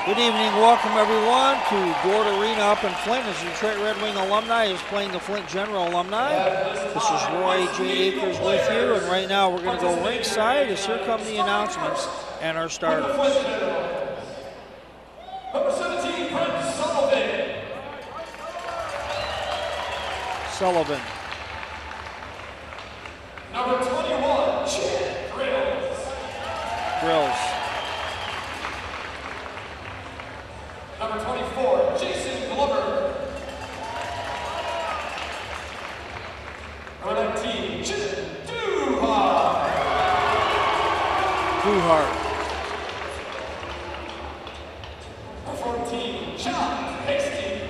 Good evening, welcome everyone to Gord Arena up in Flint as Detroit Red Wing Alumni is playing the Flint General Alumni. This is Roy J. Akers with you, and right now we're going to go ringside as here come the announcements and our starters. Number 17, Brent Sullivan. Number 21, Chad Grills. Number 24, Jason Glover. Number 19, Chip Duhart. Number 14, John Hasty.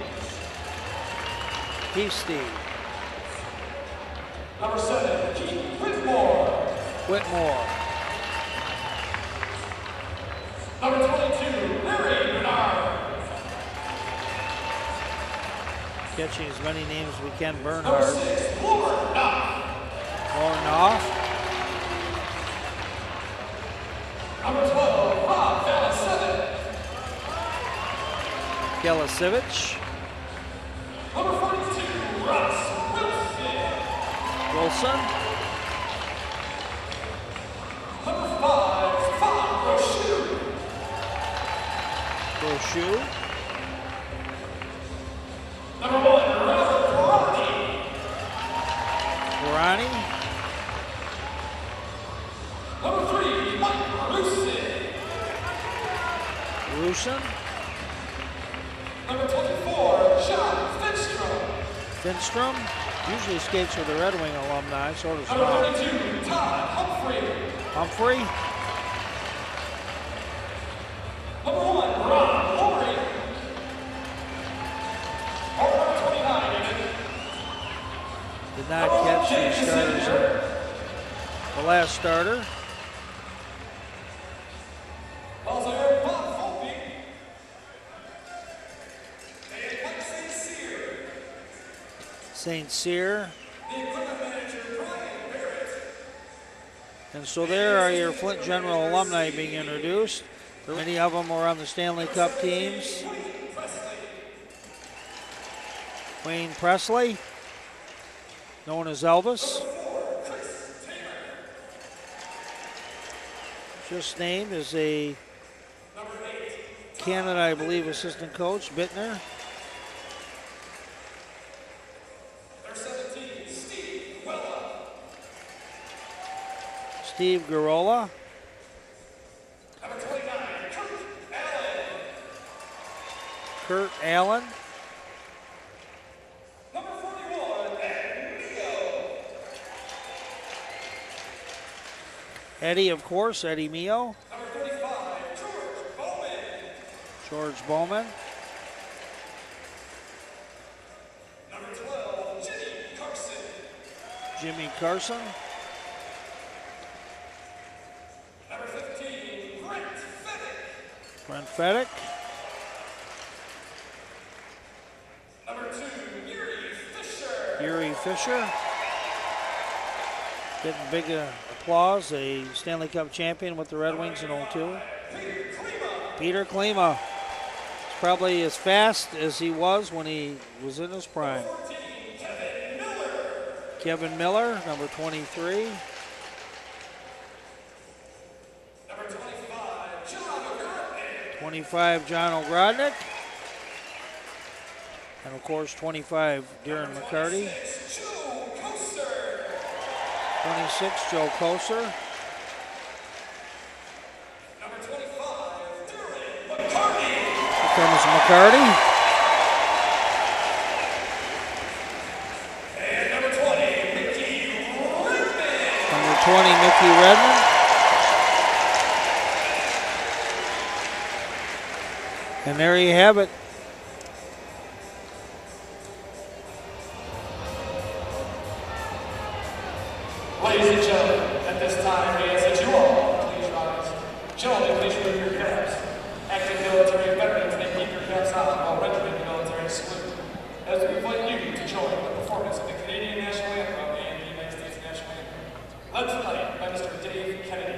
Number 7, Keith Whitmore. Number 22, Larry Bernard. Catching as many names as we can, Bernhard. Number 6, Lauren Knopf. Number 12, Bob Galasevich. Number 42, Russ Wilson. Number 5, Bob Brochu. Number 1, Robert Guarani. Number 3, Mike Rusin. Number 24, John Finstrom. Usually skates with the Red Wing alumni, so does Number Bob. 32, Todd Humphrey. Number 1, Ron Lowry. Number 29, Did not catch the starters in the last starter. Bob Volpe. And Mike St. Cyr. The equipment manager, Brian Barrett. And so there are your Flint General alumni being introduced. Many of them were on the Stanley Cup teams. Wayne Presley, known as Elvis. Just named as a Canada, I believe, assistant coach, Bittner. Steve Garola. Number 29, Kurt Allen. Number 41, Ed Mio. Eddie, of course, Eddie Mio. Number 35, George Bowman. Number 12, Jimmy Carson. Number 15, Brent Fedek. Number 2, Yuri Fisher. Getting big applause, a Stanley Cup champion with the Red Wings in 02. Peter Klima. He's probably as fast as he was when he was in his prime. Kevin Miller, number 23. Number 25, John O'Grodnick. 25, John O'Grodnick. And of course, 25, Darren McCarty. 26, Joe Koser. Number 25, Darren McCarty. Here comes McCarty. And number 20, Mickey Redmond. Number 20, Mickey Redmond. And there you have it. Ladies and gentlemen, at this time, we ask that you all please rise. Gentlemen, please remove your caps. Active military veterans may keep your caps on while rendering the military salute. As we invite you to join the performance of the Canadian National Anthem and the United States National Anthem, led tonight by Mr. Dave Kennedy.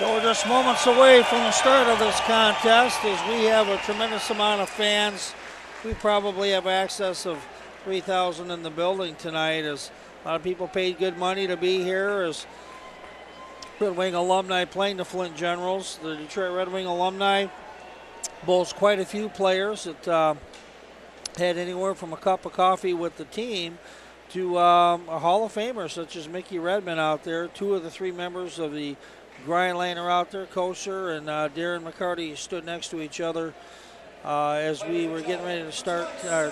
So we're just moments away from the start of this contest as we have a tremendous amount of fans. We probably have access of 3,000 in the building tonight as a lot of people paid good money to be here as Red Wing alumni playing the Flint Generals. The Detroit Red Wing alumni boasts quite a few players that had anywhere from a cup of coffee with the team to a Hall of Famer such as Mickey Redmond out there. Two of the three members of the Grind Lane are out there. Kosher and Darren McCarty stood next to each other as we were getting ready to start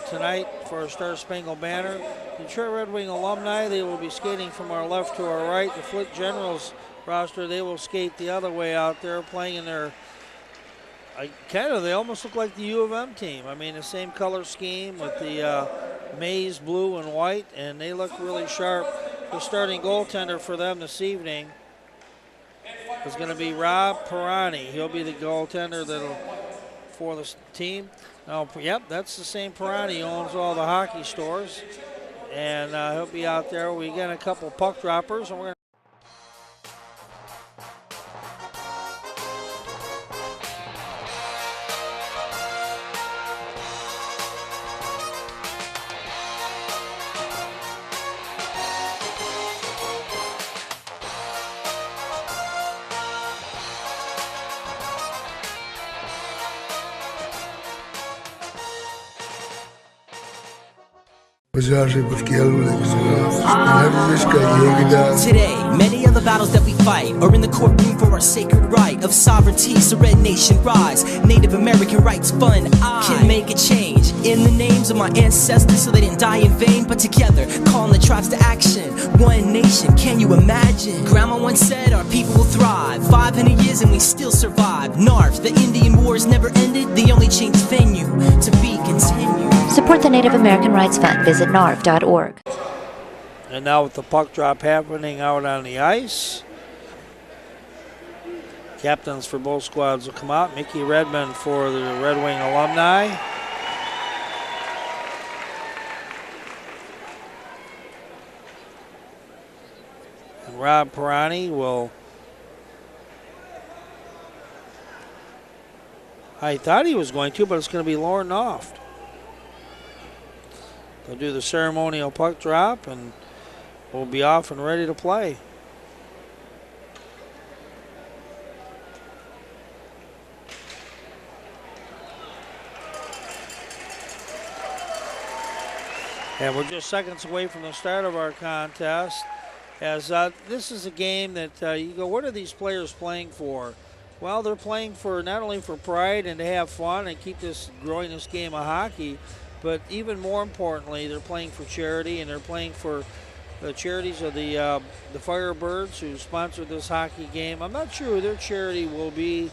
tonight for our Star Spangled Banner. The Detroit Red Wing alumni, they will be skating from our left to our right. The Flint Generals roster, they will skate the other way out there playing in their they almost look like the U of M team. I mean, the same color scheme with the maize blue and white, and they look really sharp. The starting goaltender for them this evening is going to be Rob Pirani. He'll be the goaltender for this team. Now, yep, that's the same Pirani. He owns all the hockey stores, and he'll be out there. We got a couple puck droppers, and we're going to Today, many of the battles that we fight are in the courtroom for our sacred right of sovereignty, so Red Nation rise. Native American rights fund, I can make a change in the names of my ancestors so they didn't die in vain, but together, calling the tribes to action. One nation, can you imagine? Grandma once said our people will thrive. 500 years and we still survive. NARF, the Indian Wars never ended, the only change venue to be continued. Support the Native American Rights Fund. Visit narv.org. And now with the puck drop happening out on the ice, captains for both squads will come out. Mickey Redmond for the Red Wing alumni. And Rob Pirani will, I thought he was going to, but it's going to be Lauren Noft. They'll do the ceremonial puck drop and we'll be off and ready to play. And we're just seconds away from the start of our contest. As this is a game that you go, what are these players playing for? Well, they're playing for not only for pride and to have fun and keep growing this game of hockey, but even more importantly, they're playing for charity, and they're playing for the charities of the Firebirds who sponsored this hockey game. I'm not sure who their charity will be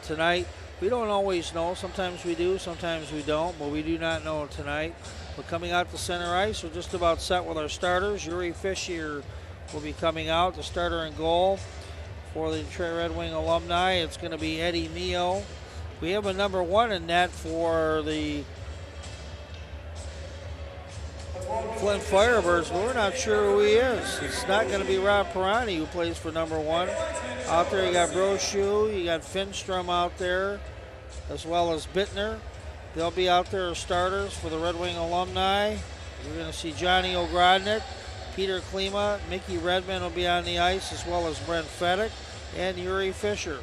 tonight. We don't always know. Sometimes we do, sometimes we don't, but we do not know tonight. But coming out to center ice, we're just about set with our starters. Yuri Fisher will be coming out, the starter in goal for the Detroit Red Wing alumni. It's going to be Eddie Mio. We have a number one in net for the Flint Firebirds, but we're not sure who he is. It's not going to be Rob Pirani who plays for number one. Out there you got Brochu, you got Finstrom out there, as well as Bittner. They'll be out there as starters for the Red Wing alumni. We're going to see Johnny Ogrodnik, Peter Klima, Mickey Redmond will be on the ice, as well as Brent Fedek and Yuri Fisher.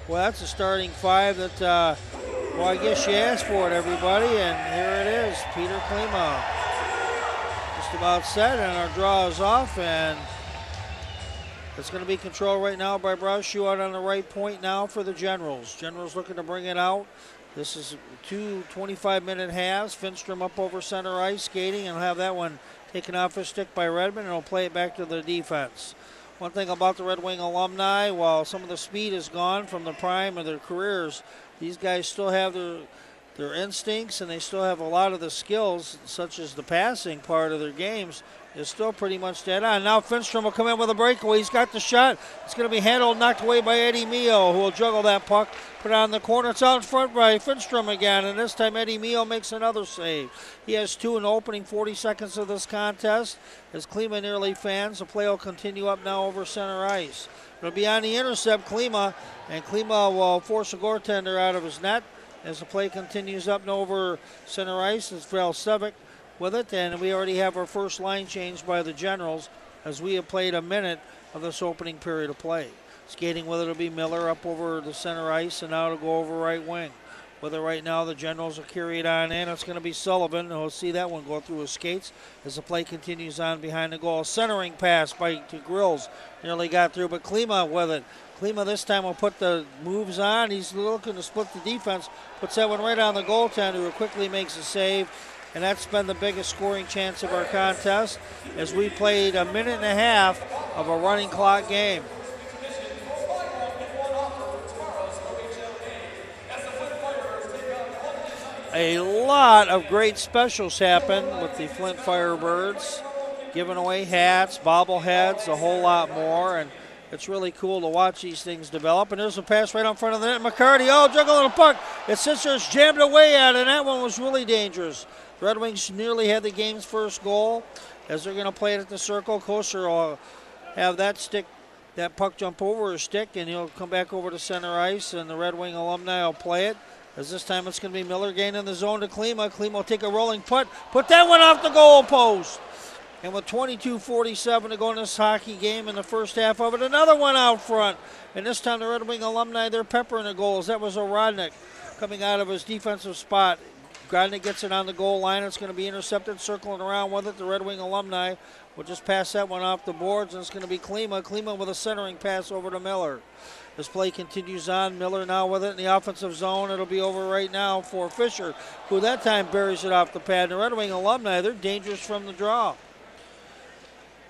Well, that's a starting five that, well, I guess you asked for it, everybody, and here it is, Peter Klima. Just about set, and our draw is off, and it's going to be controlled right now by Brochu out on the right point now for the Generals. Generals looking to bring it out. This is two 25-minute halves. Finstrom up over center ice skating, and have that one taken off his stick by Redmond, and he'll play it back to the defense. One thing about the Red Wing alumni, while some of the speed is gone from the prime of their careers, these guys still have their instincts, and they still have a lot of the skills, such as the passing part of their games, is still pretty much dead on. Now Finstrom will come in with a breakaway. He's got the shot. It's going to be handled, knocked away by Eddie Mio, who will juggle that puck, put it on the corner. It's out in front by Finstrom again, and this time Eddie Mio makes another save. He has 2 in the opening 40 seconds of this contest. As Klima nearly fans, the play will continue up now over center ice. It'll be on the intercept, Klima, and Klima will force a goaltender out of his net as the play continues up and over center ice. It's Velsevic with it, and we already have our first line changed by the Generals as we have played a minute of this opening period of play. Skating with it will be Miller up over the center ice, and now to go over right wing. With it right now, the Generals will carry it on in. It's going to be Sullivan, and we'll see that one go through his skates as the play continues on behind the goal. Centering pass to Grills, nearly got through, but Klima with it. Klima this time will put the moves on. He's looking to split the defense, puts that one right on the goaltender, who quickly makes a save. And that's been the biggest scoring chance of our contest as we played a minute and a half of a running clock game. A lot of great specials happen with the Flint Firebirds, giving away hats, bobbleheads, a whole lot more, and it's really cool to watch these things develop. And there's a pass right in front of the net. McCarty, juggling the puck. It's Sisters jammed away at it, and that one was really dangerous. The Red Wings nearly had the game's first goal as they're going to play it at the circle. Kosher will have that puck jump over his stick, and he'll come back over to center ice, and the Red Wing alumni will play it. As this time it's going to be Miller gaining the zone to Klima. Klima will take a rolling putt, put that one off the goal post. And with 22:47 to go in this hockey game in the first half of it, another one out front. And this time the Red Wing alumni, they're peppering the goals. That was Orodnik coming out of his defensive spot. Grodnik gets it on the goal line. It's going to be intercepted, circling around with it. The Red Wing alumni will just pass that one off the boards, and it's going to be Klima. Klima with a centering pass over to Miller. This play continues on. Miller now with it in the offensive zone. It'll be over right now for Fisher, who that time buries it off the pad. The Red Wing alumni, they're dangerous from the draw.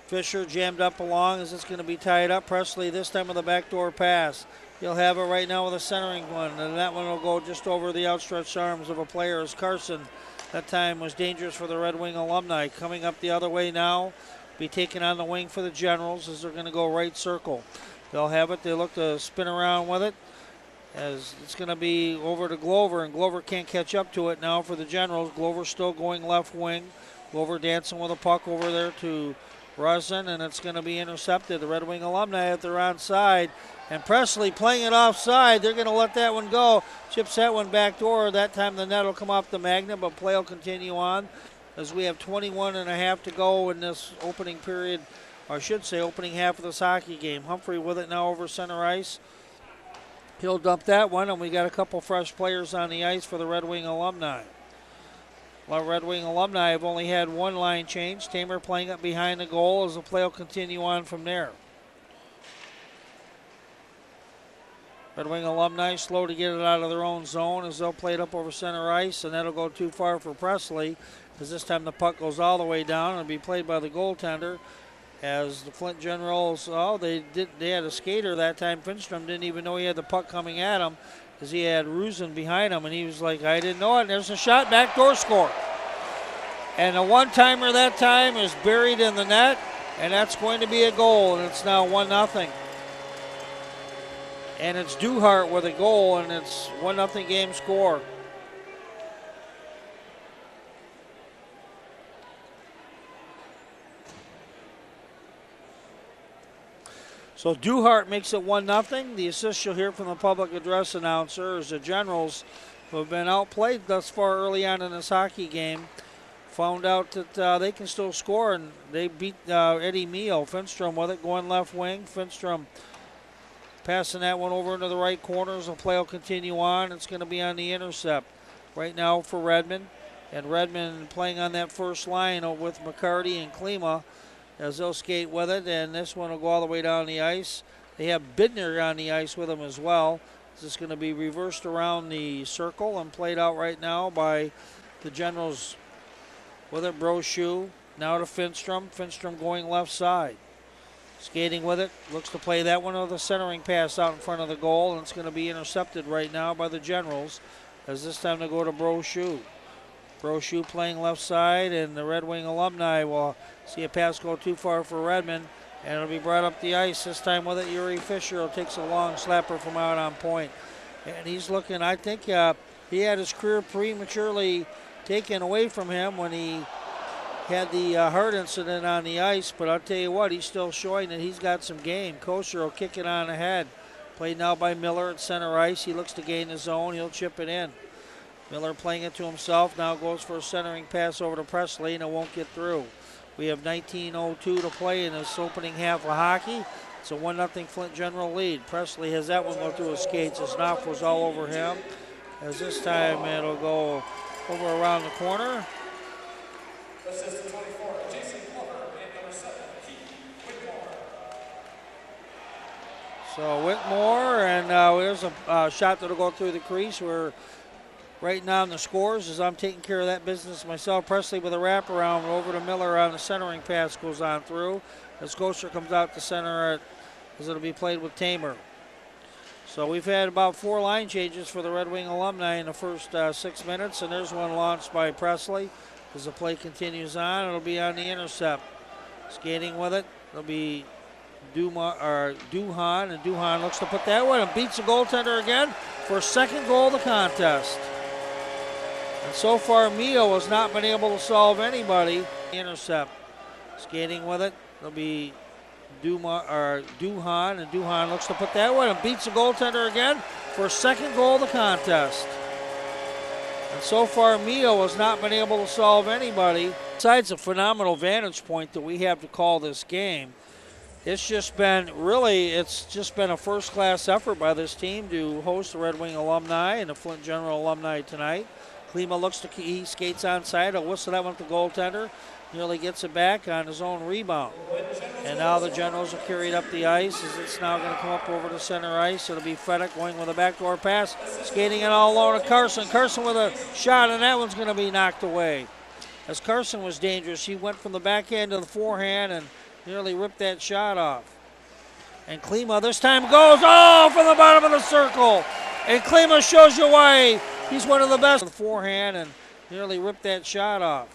Fisher jammed up along as it's going to be tied up. Presley this time with a backdoor pass. He'll have it right now with a centering one, and that one will go just over the outstretched arms of a player as Carson that time was dangerous for the Red Wing alumni. Coming up the other way now, be taken on the wing for the Generals as they're going to go right circle. They'll have it. They look to spin around with it as it's going to be over to Glover, and Glover can't catch up to it now for the Generals. Glover still going left wing. Glover dancing with a puck over there to Rosen, and it's going to be intercepted. The Red Wing alumni at their onside, and Presley playing it offside. They're going to let that one go. Chips that one back door. That time the net will come off the magnet, but play will continue on as we have 21 and a half to go in this opening period, or I should say opening half of this hockey game. Humphrey with it now over center ice. He'll dump that one, and we got a couple fresh players on the ice for the Red Wing alumni. Well, Red Wing alumni have only had one line change. Tamer playing up behind the goal as the play will continue on from there. Red Wing alumni slow to get it out of their own zone as they'll play it up over center ice, and that'll go too far for Presley as this time the puck goes all the way down and it'll be played by the goaltender as the Flint Generals, they had a skater that time. Finstrom didn't even know he had the puck coming at him because he had Rusin behind him, and he was like, I didn't know it. And there's a shot, backdoor score. And a one-timer that time is buried in the net, and that's going to be a goal, and it's now 1-0. And it's Duhart with a goal, and it's 1-0 game score. So Duhart makes it 1-0. The assist you'll hear from the public address announcer is the Generals, who have been outplayed thus far early on in this hockey game, found out that they can still score, and they beat Eddie Mio. Finstrom with it, going left wing. Finstrom passing that one over into the right corner as the play will continue on. It's going to be on the intercept right now for Redmond. And Redmond playing on that first line with McCarty and Klima as they'll skate with it, and this one will go all the way down the ice. They have Bidner on the ice with them as well. This is going to be reversed around the circle and played out right now by the Generals with it. Brochu now to Finstrom. Finstrom going left side. Skating with it, looks to play that one with a centering pass out in front of the goal, and it's going to be intercepted right now by the Generals as this time to go to Brochu. Brochu playing left side, and the Red Wing alumni will see a pass go too far for Redmond, and it'll be brought up the ice. This time with it, Yuri Fisher takes a long slapper from out on point. And he's looking, I think he had his career prematurely taken away from him when he had the heart incident on the ice, but I'll tell you what, he's still showing that he's got some game. Kosher will kick it on ahead. Played now by Miller at center ice. He looks to gain his zone. He'll chip it in. Miller playing it to himself. Now goes for a centering pass over to Presley, and it won't get through. We have 19:02 to play in this opening half of hockey. It's a 1-0 Flint General lead. Presley has that one go through his skates. His knock was all over him. As this time it'll go over around the corner. Assistant 24, Jason Glover, and number 7, Keith Whitmore. So Whitmore, and there's a shot that'll go through the crease. We're right now in the scores as I'm taking care of that business myself. Presley with a wraparound over to Miller on the centering pass goes on through. As Gosher comes out to center as it'll be played with Tamer. So we've had about 4 line changes for the Red Wing alumni in the first 6 minutes, and there's one launched by Presley. As the play continues on, it'll be on the intercept. Skating with it, it'll be Duhan, and Duhan looks to put that one and beats the goaltender again for a second goal of the contest. And so far, Mio has not been able to solve anybody. Intercept. Skating with it, it'll be Duhan, and Duhan looks to put that one and beats the goaltender again for a second goal of the contest. And so far, Mio has not been able to solve anybody. Besides a phenomenal vantage point that we have to call this game, it's just been a first-class effort by this team to host the Red Wing alumni and the Flint General alumni tonight. Klima looks to, he skates onside, he'll whistle that one to the goaltender, nearly gets it back on his own rebound. And now the Generals are carried up the ice as it's now going to come up over to center ice. It'll be Fredek going with a backdoor pass, skating it all alone to Carson. Carson with a shot, and that one's going to be knocked away. As Carson was dangerous, he went from the backhand to the forehand and nearly ripped that shot off. And Klima this time goes, from the bottom of the circle. And Klima shows you why he's one of the best. The forehand and nearly ripped that shot off.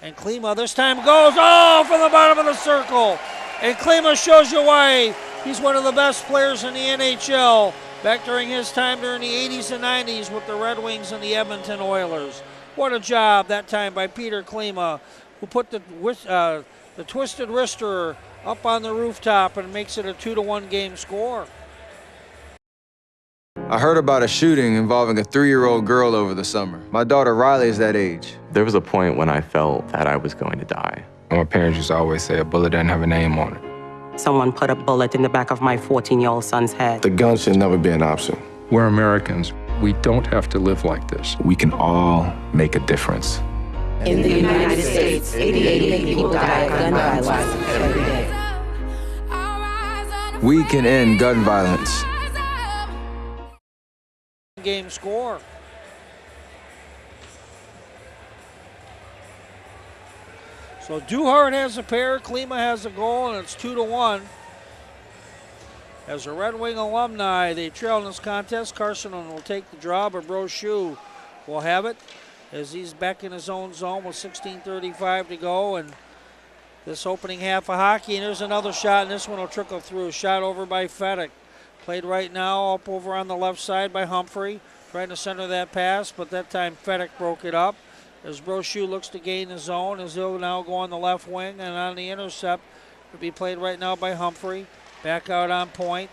And Klima this time goes, from the bottom of the circle. And Klima shows you why he's one of the best players in the NHL back during his time during the 80s and 90s with the Red Wings and the Edmonton Oilers. What a job that time by Peter Klima, who put the twisted wrister up on the rooftop and makes it a 2-1 game score. I heard about a shooting involving a 3-year-old girl over the summer. My daughter Riley is that age. There was a point when I felt that I was going to die. My parents used to always say a bullet doesn't have a name on it. Someone put a bullet in the back of my 14-year-old son's head. The gun should never be an option. We're Americans. We don't have to live like this. We can all make a difference. In the United States, 88 people die of gun violence every day. We can end gun violence. Game score. So Duhart has a pair, Klima has a goal, and it's 2-1. As the Red Wing alumni, they trail in this contest. Carson will take the draw, but Brochu will have it as he's back in his own zone with 16:35 to go. And this opening half of hockey, and there's another shot, and this one will trickle through. Shot over by Fedek. Played right now up over on the left side by Humphrey. Trying to center that pass, but that time Fedek broke it up. As Brochu looks to gain the zone, as he'll now go on the left wing, and on the intercept, it'll be played right now by Humphrey. Back out on point.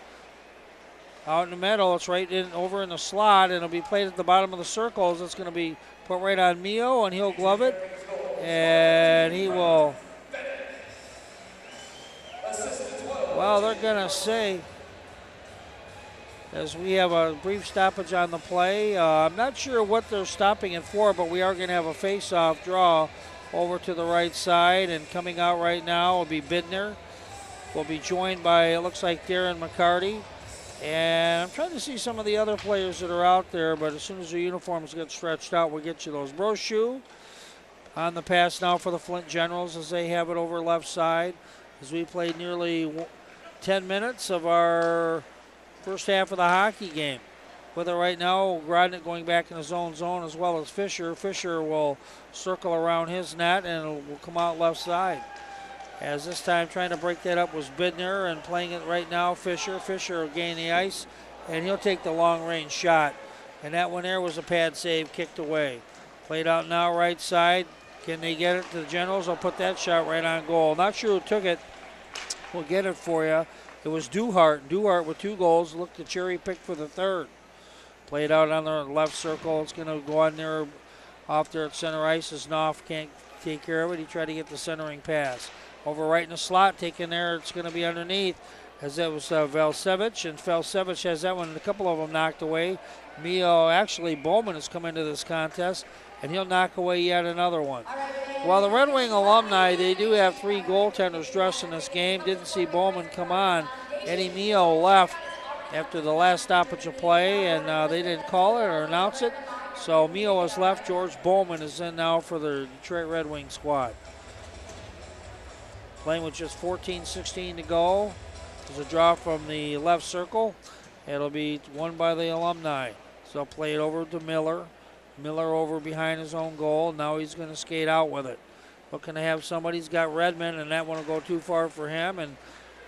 Out in the middle, it's right in over in the slot, and it'll be played at the bottom of the circles. It's going to be put right on Mio, and he'll glove it, and he will. Well, they're going to say, as we have a brief stoppage on the play. I'm not sure what they're stopping it for, but we are going to have a face-off draw over to the right side, and coming out right now will be Bidner. We'll be joined by, it looks like, Darren McCarty. And I'm trying to see some of the other players that are out there, but as soon as their uniforms get stretched out, we'll get you those. Brochu on the pass now for the Flint Generals as they have it over left side. As we played nearly 10 minutes of our first half of the hockey game. with it right now. Grodnick going back in his own zone as well as Fisher. Fisher will circle around his net and will come out left side. As this time trying to break that up was Bidner, and playing it right now Fisher. Fisher will gain the ice, and he'll take the long range shot. And that one there was a pad save, kicked away. Played out now right side. Can they get it to the Generals? I'll put that shot right on goal. Not sure who took it. We'll get it for you. It was Duhart. Duhart with 2 goals. Looked to cherry pick for the third. Played out on the left circle. It's going to go on there off there at center ice as Knopf can't take care of it. He tried to get the centering pass. Over right in the slot, taken there. It's going to be underneath, as that was Velsevich, and Velsevich has that one, and a couple of them knocked away. Actually Bowman has come into this contest, and he'll knock away yet another one. While the Red Wing alumni, they do have 3 goaltenders dressed in this game. Didn't see Bowman come on. Eddie Mio left after the last stoppage of play, and they didn't call it or announce it. So Mio has left. George Bowman is in now for the Detroit Red Wing squad. Playing with just 14-16 to go. There's a draw from the left circle. It'll be won by the alumni. So play it over to Miller. Miller over behind his own goal. Now he's going to skate out with it. Looking to have somebody. He's got Redmond, and that one will go too far for him. And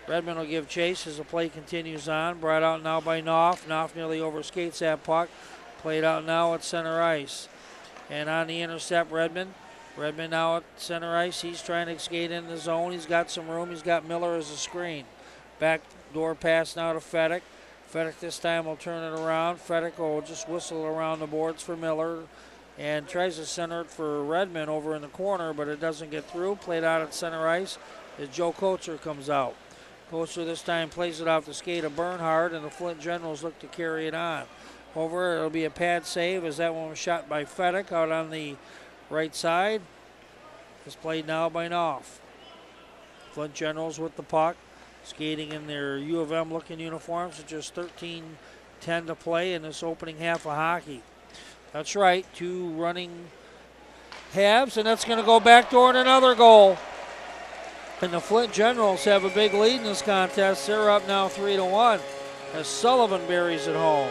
Redmond will give chase as the play continues on. Brought out now by Knopf. Knopf nearly overskates that puck. Played out now at center ice. And on the intercept, Redmond. Redmond now at center ice. He's trying to skate in the zone. He's got some room. He's got Miller as a screen. Back door pass now to Fedek. Fedek this time will turn it around. Fedek will just whistle around the boards for Miller and tries to center it for Redmond over in the corner, but it doesn't get through. Played out at center ice as Joe Kocher comes out. Kocher this time plays it off the skate of Bernhard, and the Flint Generals look to carry it on. Over, it'll be a pad save as that one was shot by Fedek out on the right side. It's played now by Knopf. Flint Generals with the puck, skating in their U of M looking uniforms with just 13:10 to play in this opening half of hockey. That's right, 2 running halves, and that's going to go backdoor and another goal. And the Flint Generals have a big lead in this contest. They're up now 3-1 as Sullivan buries it home.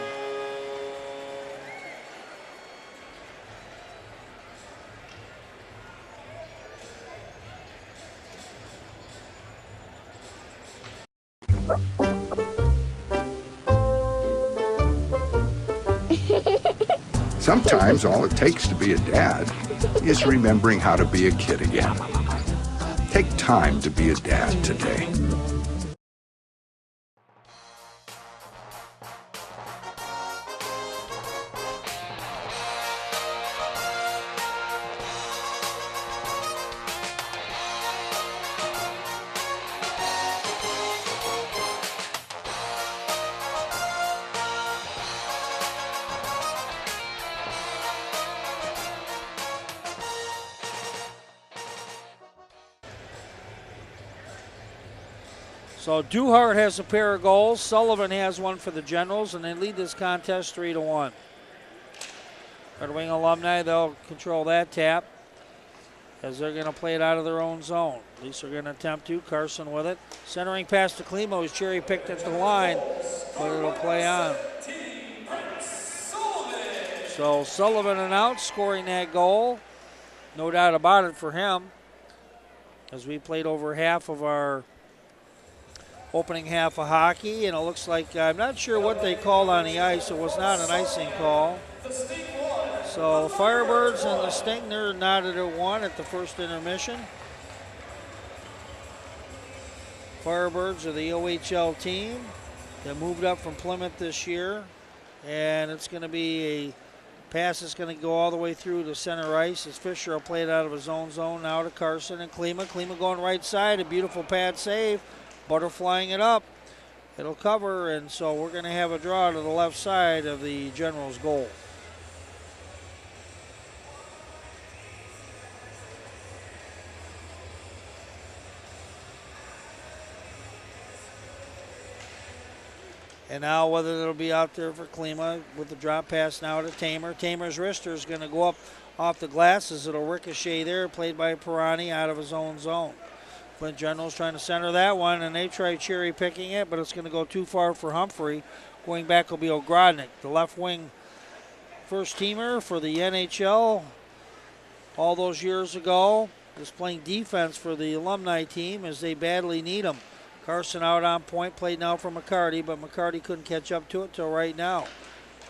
Sometimes all it takes to be a dad is remembering how to be a kid again. Take time to be a dad today. So Duhart has a pair of goals. Sullivan has one for the Generals, and they lead this contest 3-1. Red Wing alumni, they'll control that tap as they're going to play it out of their own zone. At least they're going to attempt to. Carson with it. Centering pass to Klimo, who's cherry picked at the line, but it'll play on. So Sullivan announced scoring that goal. No doubt about it for him, as we played over half of our opening half of hockey, and it looks like, I'm not sure what they called on the ice. It was not an icing call. So Firebirds and the Sting, they're knotted at 1 at the first intermission. Firebirds are the OHL team that moved up from Plymouth this year, and it's going to be a pass that's going to go all the way through to center ice as Fisher will play it out of his own zone now to Carson and Klima. Klima going right side, a beautiful pad save. Butterflying it up. It'll cover, and so we're going to have a draw to the left side of the Generals' goal. And now whether it'll be out there for Klima with the drop pass now to Tamer. Tamer's wrister is going to go up off the glasses. It'll ricochet there, played by Pirani out of his own zone. Flint Generals trying to center that one, and they try cherry picking it, but it's going to go too far for Humphrey. Going back will be Ogrodnik, the left wing first teamer for the NHL all those years ago. Is playing defense for the alumni team as they badly need him. Carson out on point, played now for McCarty, but McCarty couldn't catch up to it till right now.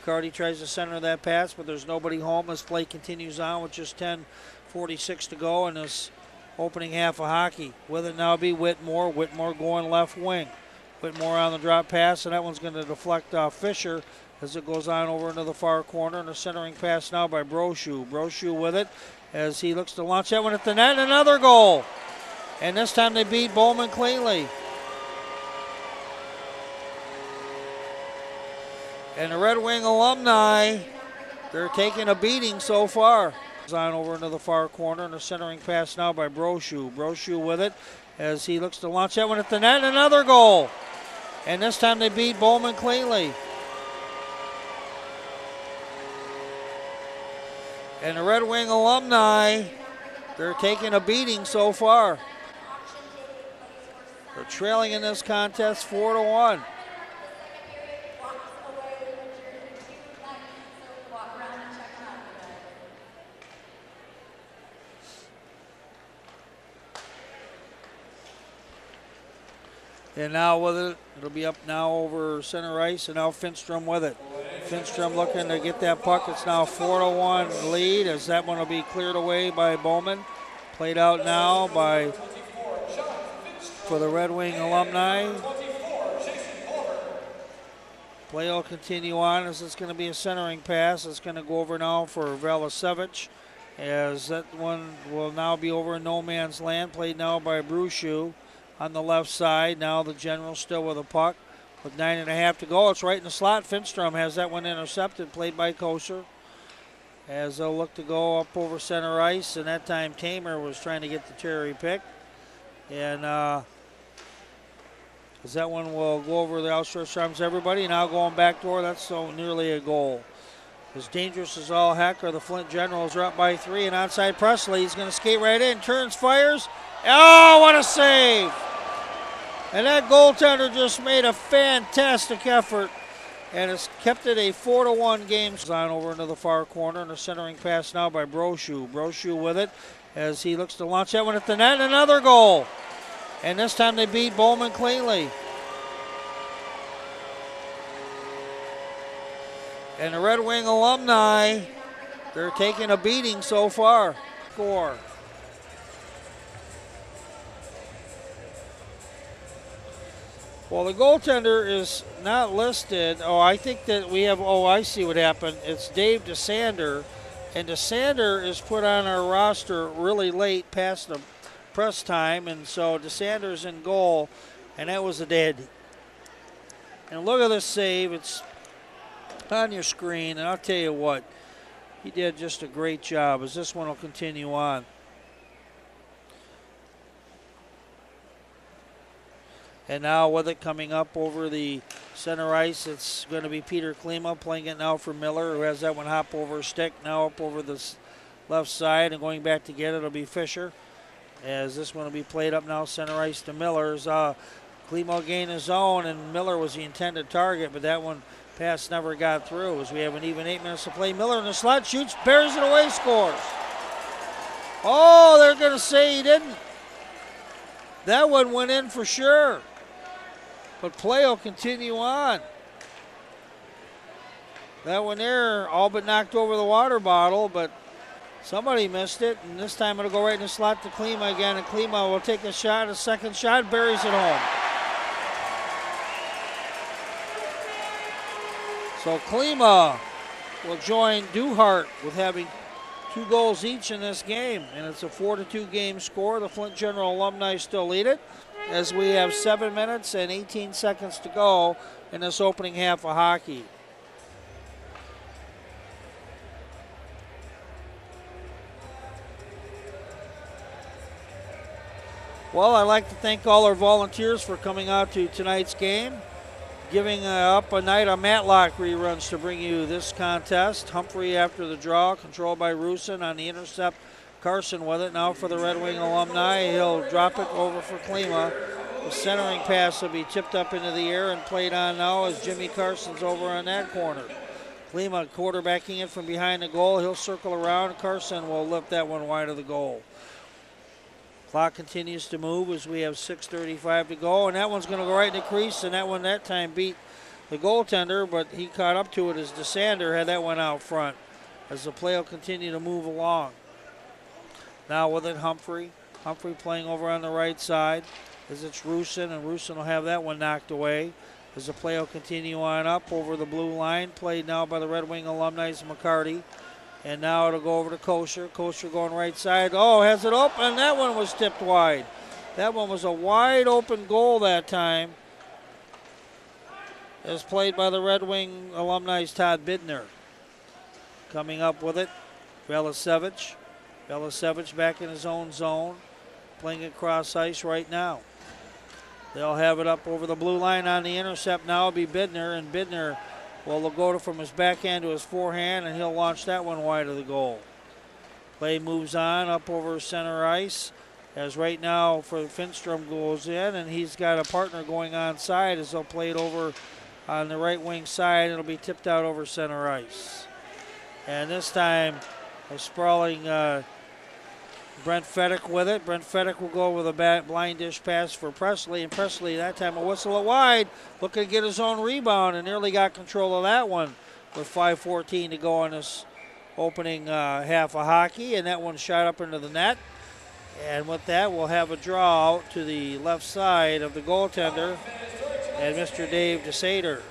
McCarty tries to center that pass, but there's nobody home as play continues on with just 10:46 to go in this opening half of hockey. With it now be Whitmore. Whitmore going left wing. Whitmore on the drop pass, and that one's going to deflect off Fisher as it goes on over into the far corner. And a centering pass now by Brochu. Brochu with it as he looks to launch that one at the net. Another goal. And this time they beat Bowman cleanly. And the Red Wing alumni, they're taking a beating so far. On over into the far corner, and a centering pass now by Brochu. Brochu with it as he looks to launch that one at the net. Another goal. And this time they beat Bowman cleanly. And the Red Wing alumni, they're taking a beating so far. They're trailing in this contest 4-1. And now with it, it'll be up now over center ice, and now Finstrom with it. Finstrom looking to get that puck. It's now 4-1 lead as that one will be cleared away by Bowman. Played out now for the Red Wing alumni. Play will continue on as it's going to be a centering pass. It's going to go over now for Velasevich as that one will now be over in no man's land. Played now by Brochu on the left side. Now the Generals still with a puck with 9.5 to go. It's right in the slot. Finstrom has that one intercepted, played by Koser. As they'll look to go up over center ice, and that time Tamer was trying to get the cherry pick. And as that one will go over the outstretched arms, everybody. Now going back door, that's so nearly a goal. As dangerous as all heck are the Flint Generals. Are up by 3, and onside Presley. He's going to skate right in, turns, fires. Oh, what a save! And that goaltender just made a fantastic effort and has kept it a 4-1 game. On over into the far corner, and a centering pass now by Brochu. Brochu with it as he looks to launch that one at the net. Another goal. And this time they beat Bowman cleanly. And the Red Wing alumni, they're taking a beating so far. Score. Well, the goaltender is not listed. Oh, I think that we have, oh, I see what happened. It's Dave DeSander, and DeSander is put on our roster really late past the press time, and so DeSander's in goal, and that was a dead. And look at this save. It's on your screen, and I'll tell you what, he did just a great job as this one will continue on. And now with it coming up over the center ice, it's going to be Peter Klima playing it now for Miller, who has that one hop over stick. Now up over the left side, and going back to get it will be Fisher. As this one will be played up now center ice to Miller's. Klima gained his own, and Miller was the intended target, but that one pass never got through as we have an even 8 minutes to play. Miller in the slot, shoots, bears it away, scores. Oh, they're going to say he didn't. That one went in for sure. But play will continue on. That one there all but knocked over the water bottle, but somebody missed it, and this time it'll go right in the slot to Klima again, and Klima will take a shot, a second shot, buries it home. So Klima will join Duhart with having 2 goals each in this game, and it's a 4-2 game score. The Flint General Alumni still lead it as we have 7 minutes and 18 seconds to go in this opening half of hockey. Well, I'd like to thank all our volunteers for coming out to tonight's game, giving up a night of Matlock reruns to bring you this contest. Humphrey after the draw, controlled by Rusin on the intercept. Carson with it now for the Red Wing alumni. He'll drop it over for Klima. The centering pass will be tipped up into the air and played on now as Jimmy Carson's over on that corner. Klima quarterbacking it from behind the goal. He'll circle around. Carson will lift that one wide of the goal. Clock continues to move as we have 6:35 to go, and that one's going to go right in the crease, and that one that time beat the goaltender, but he caught up to it as DeSander had that one out front as the play will continue to move along. Now with it, Humphrey. Humphrey playing over on the right side as it's Rusin, and Rusin will have that one knocked away as the play will continue on up over the blue line. Played now by the Red Wing alumni's McCarty. And now it'll go over to Kosher. Kosher going right side. Oh, has it open. That one was tipped wide. That one was a wide open goal that time. As played by the Red Wing alumni's Todd Bidner. Coming up with it, Velasevich. Velasevich back in his own zone. Playing it cross ice right now. They'll have it up over the blue line on the intercept now. It'll be Bidner, and Bidner will go from his backhand to his forehand, and he'll launch that one wide of the goal. Play moves on up over center ice as right now for Finstrom goes in, and he's got a partner going onside as they'll play it over on the right wing side. It'll be tipped out over center ice. And this time a sprawling Brent Fedek with it. Brent Fedek will go with a blind dish pass for Presley, and Presley that time will whistle it wide, looking to get his own rebound, and nearly got control of that one with 5:14 to go on this opening half of hockey, and that one shot up into the net. And with that, we'll have a draw out to the left side of the goaltender and Mr. Dave DeSader.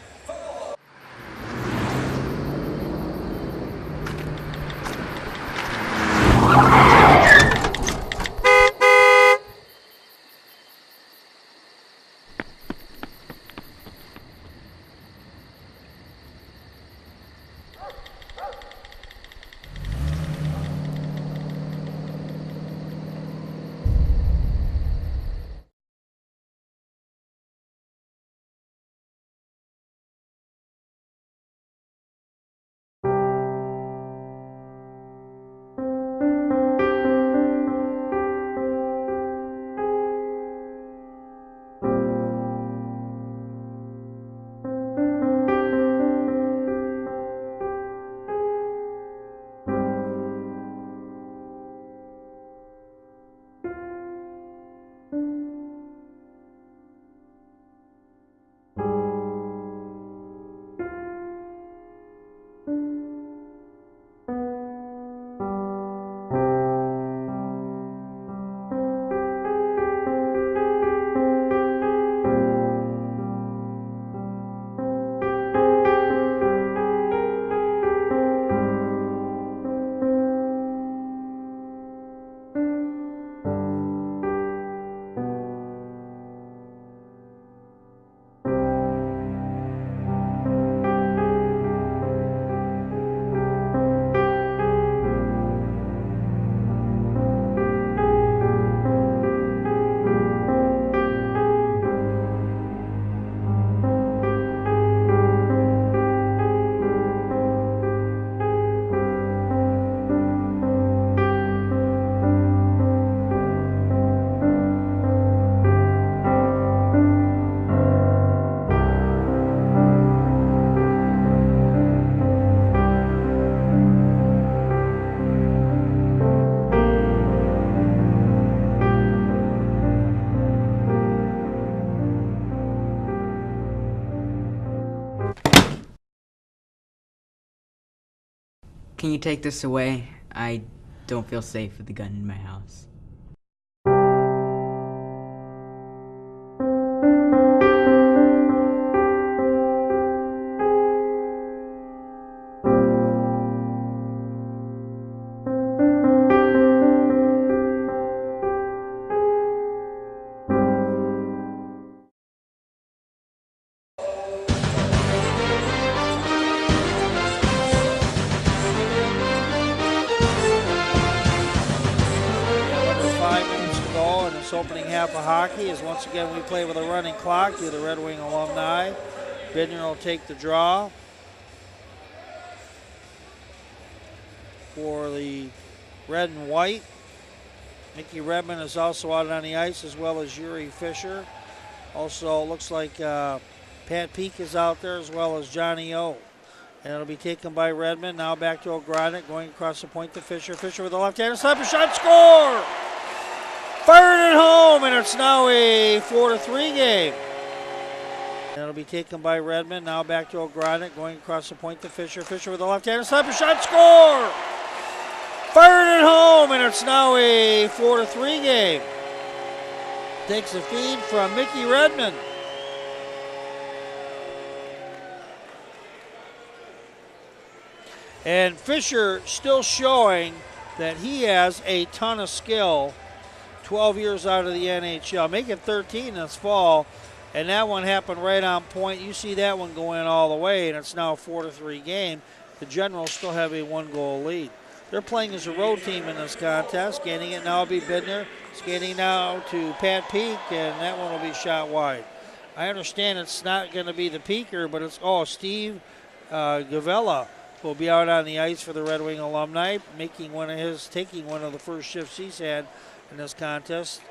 Can you take this away? I don't feel safe with the gun in my house. Opening half of hockey is once again we play with a running clock due to the Red Wing alumni. Bidner will take the draw for the red and white. Mickey Redmond is also out on the ice as well as Yuri Fisher. Also, looks like Pat Peak is out there as well as Johnny O. And it'll be taken by Redmond. Now back to Ogrodnik, going across the point to Fisher. Fisher with a left-handed slapper shot, score! Fired it home, and it's now a 4-3 game. And it'll be taken by Redmond. Now back to Ogrodnik, going across the point to Fisher. Fisher with a left-handed slapper shot, score! Fired it home, and it's now a 4-3 game. Takes a feed from Mickey Redmond. And Fisher still showing that he has a ton of skill. 12 years out of the NHL. Make it 13 this fall. And that one happened right on point. You see that one go in all the way, and it's now a 4-3 game. The Generals still have a 1-goal lead. They're playing as a road team in this contest. Skating it now will be Bidner. Skating now to Pat Peak, and that one will be shot wide. I understand it's not going to be the Peaker, but it's, Steve Gavella will be out on the ice for the Red Wing Alumni, taking one of the first shifts he's had in this contest.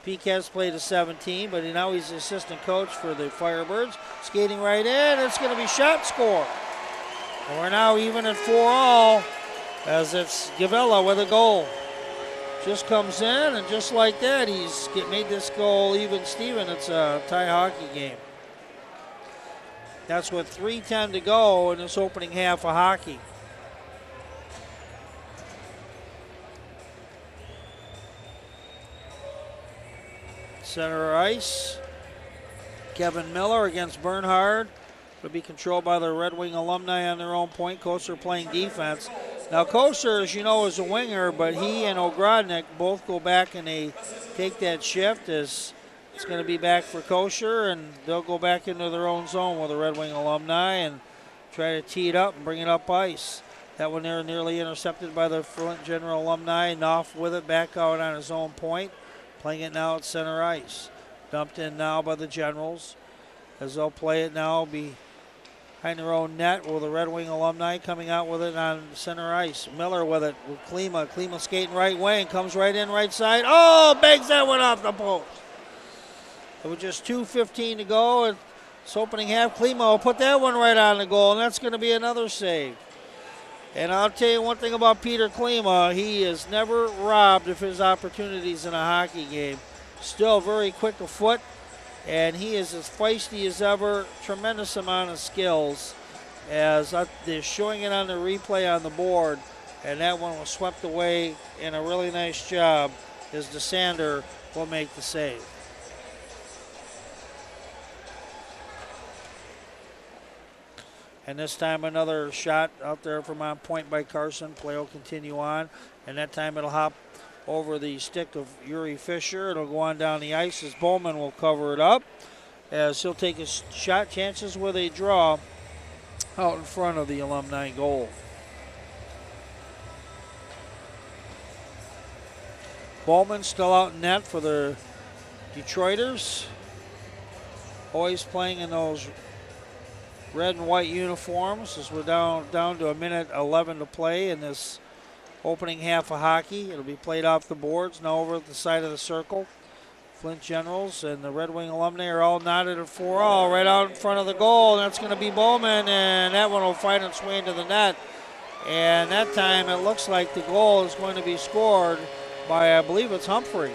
Peak has played a 17, but now he's the assistant coach for the Firebirds. Skating right in, it's going to be shot, score. And we're now even at 4-all as it's Gavella with a goal. Just comes in, and just like that, he's made this goal even Steven. It's a tie hockey game. That's with 3:10 to go in this opening half of hockey. Center ice. Kevin Miller against Bernhard. Will be controlled by the Red Wing Alumni on their own point. Koser playing defense. Now Koser, as you know, is a winger, but he and Ogrodnik both go back and they take that shift as it's going to be back for Koser, and they'll go back into their own zone with the Red Wing Alumni and try to tee it up and bring it up ice. That one there nearly intercepted by the Flint General Alumni. Knopf with it back out on his own point. Playing it now at center ice. Dumped in now by the Generals as they'll play it now behind their own net with the Red Wing Alumni coming out with it on center ice. Miller with it with Klima. Klima skating right wing, comes right in right side. Oh, bangs that one off the post. With just 2:15 to go, it's opening half. Klima will put that one right on the goal, and that's going to be another save. And I'll tell you one thing about Peter Klima, he is never robbed of his opportunities in a hockey game. Still very quick of foot, and he is as feisty as ever. Tremendous amount of skills, as they're showing it on the replay on the board, and that one was swept away in a really nice job as DeSander will make the save. And this time another shot out there from on point by Carson. Play will continue on. And that time it'll hop over the stick of Yuri Fisher. It'll go on down the ice as Bowman will cover it up. As he'll take his shot chances with a draw out in front of the Alumni goal. Bowman still out in net for the Detroiters. Always playing in those red and white uniforms as we're down to a minute 11 to play in this opening half of hockey. It'll be played off the boards now over at the side of the circle. Flint Generals and the Red Wing Alumni are all knotted at 4-all right out in front of the goal, and that's going to be Bowman, and that one will find its way into the net. And that time it looks like the goal is going to be scored by, I believe it's Humphrey,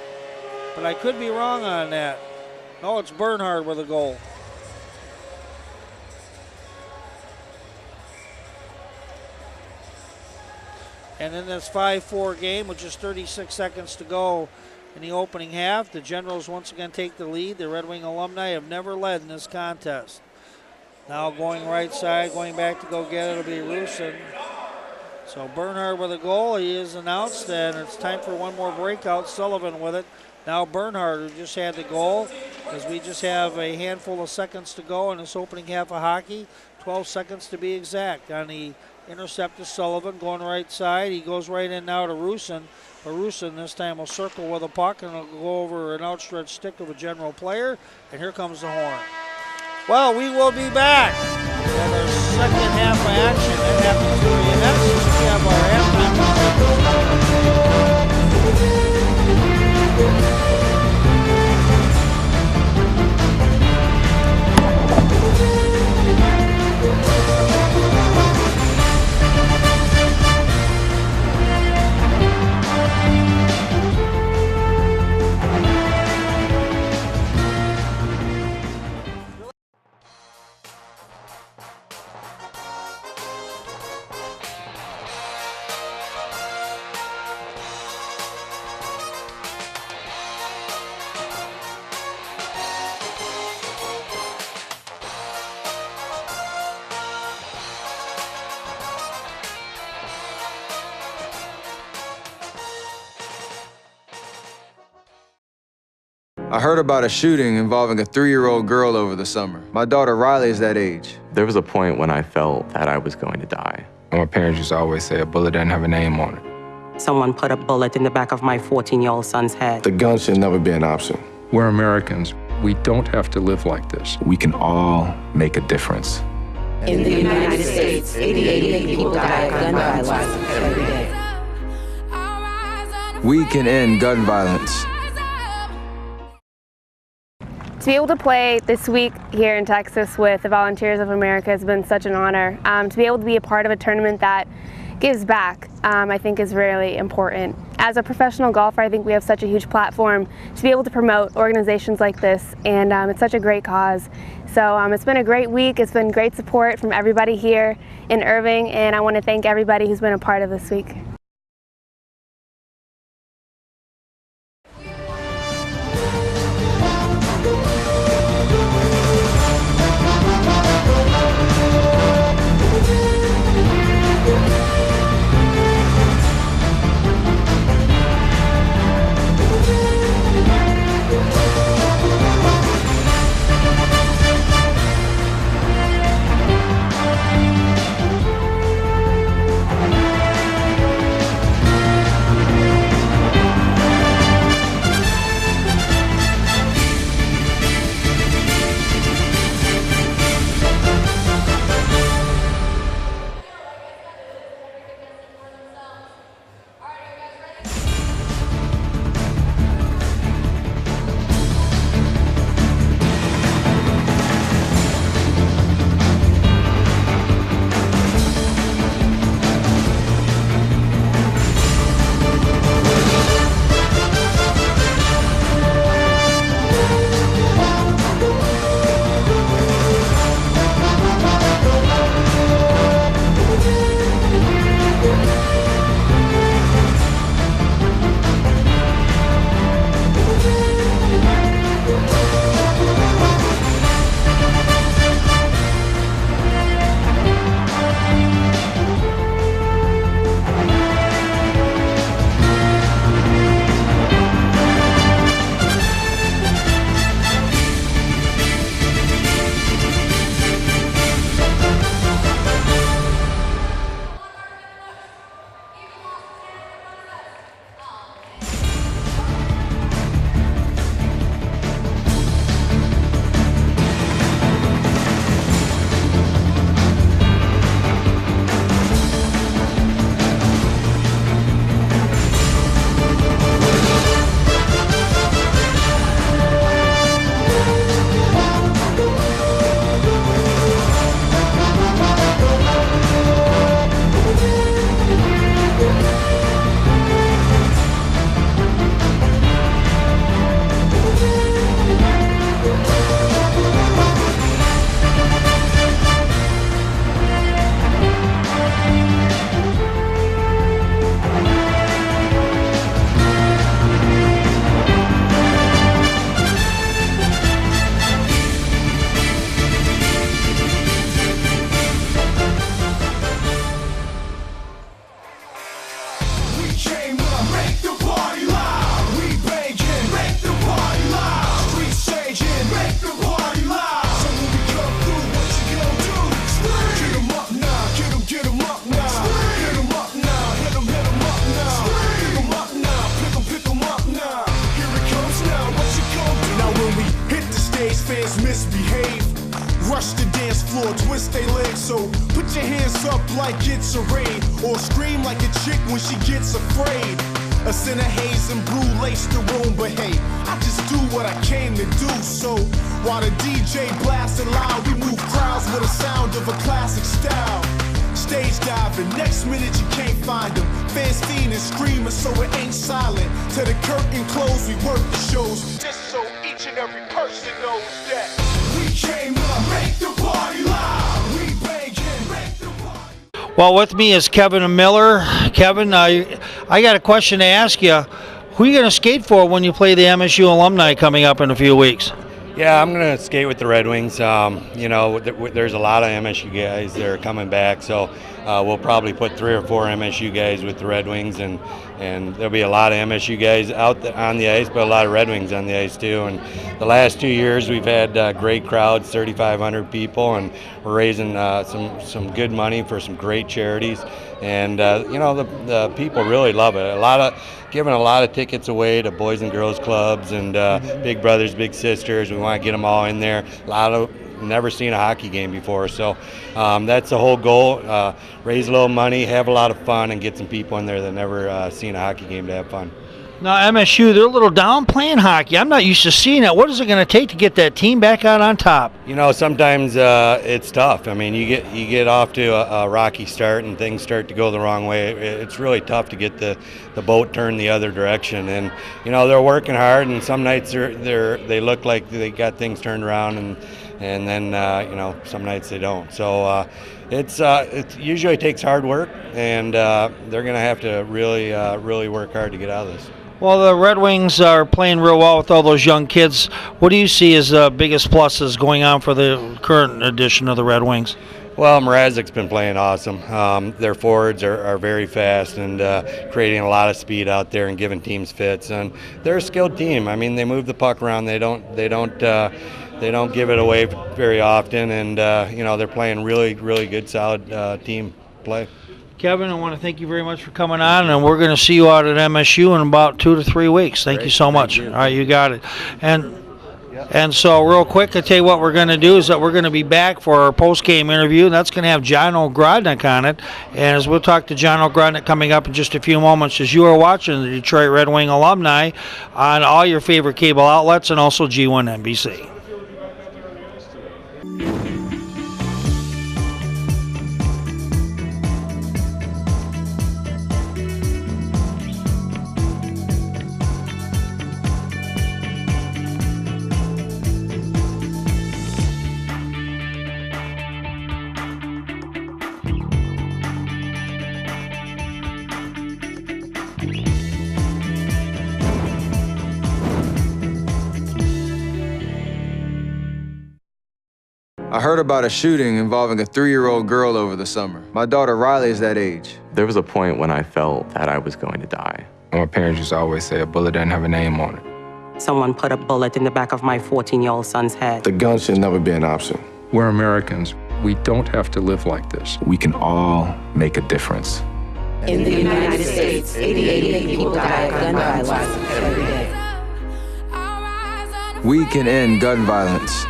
but I could be wrong on that. No, it's Bernhard with a goal. And in this 5-4 game with just 36 seconds to go in the opening half, the Generals once again take the lead. The Red Wing Alumni have never led in this contest. Now going right side, going back to go get it, it'll be Rusin. So Bernhard with a goal, he is announced, and it's time for one more breakout. Sullivan with it. Now Bernhard, who just had the goal, as we just have a handful of seconds to go in this opening half of hockey. 12 seconds to be exact on the intercept to Sullivan, going right side. He goes right in now to Rusin. But Rusin this time will circle with a puck, and it'll go over an outstretched stick of a General player. And here comes the horn. Well, we will be back for the second half of action. That happens to be next. We have our halftime. I heard about a shooting involving a 3-year-old girl over the summer. My daughter Riley is that age. There was a point when I felt that I was going to die. My parents used to always say a bullet doesn't have a name on it. Someone put a bullet in the back of my 14-year-old son's head. The gun should never be an option. We're Americans. We don't have to live like this. We can all make a difference. In the United States, 88 people die of gun violence every day. We can end gun violence. To be able to play this week here in Texas with the Volunteers of America has been such an honor. To be able to be a part of a tournament that gives back, I think is really important. As a professional golfer, I think we have such a huge platform to be able to promote organizations like this, and it's such a great cause. So it's been a great week. It's been great support from everybody here in Irving, and I want to thank everybody who's been a part of this week. twist they legs, so put your hands up like it's a raid, or scream like a chick when she gets afraid. A center haze and blue lace the room, but hey, I just do what I came to do. So while the DJ blasting loud, we move crowds with the sound of a classic style. Stage diving, next minute you can't find them. Fans fiending, screaming, so it ain't silent. Till the curtain close, we work the shows, just so each and every person knows that we came to make the party loud. We bangin', make the party. Well, with me is Kevin Miller. Kevin, I got a question to ask you. Who are you going to skate for when you play the MSU Alumni coming up in a few weeks? Yeah, I'm going to skate with the Red Wings. You know, there's a lot of MSU guys that are coming back, so we'll probably put 3 or 4 MSU guys with the Red Wings, and there'll be a lot of MSU guys out on the ice, but a lot of Red Wings on the ice too. And the last 2 years we've had great crowds, 3,500 people, and we're raising some good money for some great charities. And the people really love it. Giving a lot of tickets away to Boys and Girls Clubs and Big Brothers, Big Sisters. We want to get them all in there. A lot of never seen a hockey game before, so that's the whole goal. Raise a little money, have a lot of fun, and get some people in there that never seen a hockey game to have fun. Now, MSU, they're a little down playing hockey. I'm not used to seeing that. What is it going to take to get that team back out on top? You know, sometimes it's tough. I mean, you get off to a rocky start and things start to go the wrong way. It's really tough to get the boat turned the other direction. And you know, they're working hard, and some nights they look like they got things turned around, and then some nights they don't. So it usually takes hard work, and they're going to have to really work hard to get out of this. Well, the Red Wings are playing real well with all those young kids. What do you see as the biggest pluses going on for the current edition of the Red Wings? Well, Mrazek's been playing awesome. Their forwards are very fast and creating a lot of speed out there and giving teams fits. And they're a skilled team. I mean, they move the puck around. They don't give it away very often, and they're playing really good, solid team play. Kevin, I want to thank you very much for coming on, and we're going to see you out at MSU in about 2 to 3 weeks. Thank you so much. All right, you got it. And so real quick, I tell you what we're going to do is that we're going to be back for our post-game interview, and that's going to have John Ogrodnik on it. And as we'll talk to John Ogrodnik coming up in just a few moments, as you are watching the Detroit Red Wing Alumni on all your favorite cable outlets and also G1 NBC. I heard about a shooting involving a 3-year-old girl over the summer. My daughter Riley is that age. There was a point when I felt that I was going to die. My parents used to always say a bullet doesn't have a name on it. Someone put a bullet in the back of my 14-year-old son's head. The gun should never be an option. We're Americans. We don't have to live like this. We can all make a difference. In the United States, 88 people die of gun violence every day. We can end gun violence.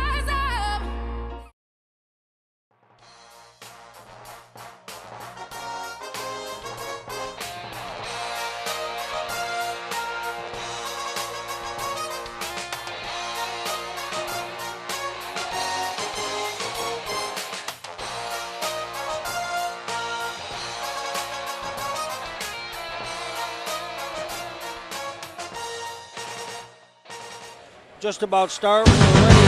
Just about starving already.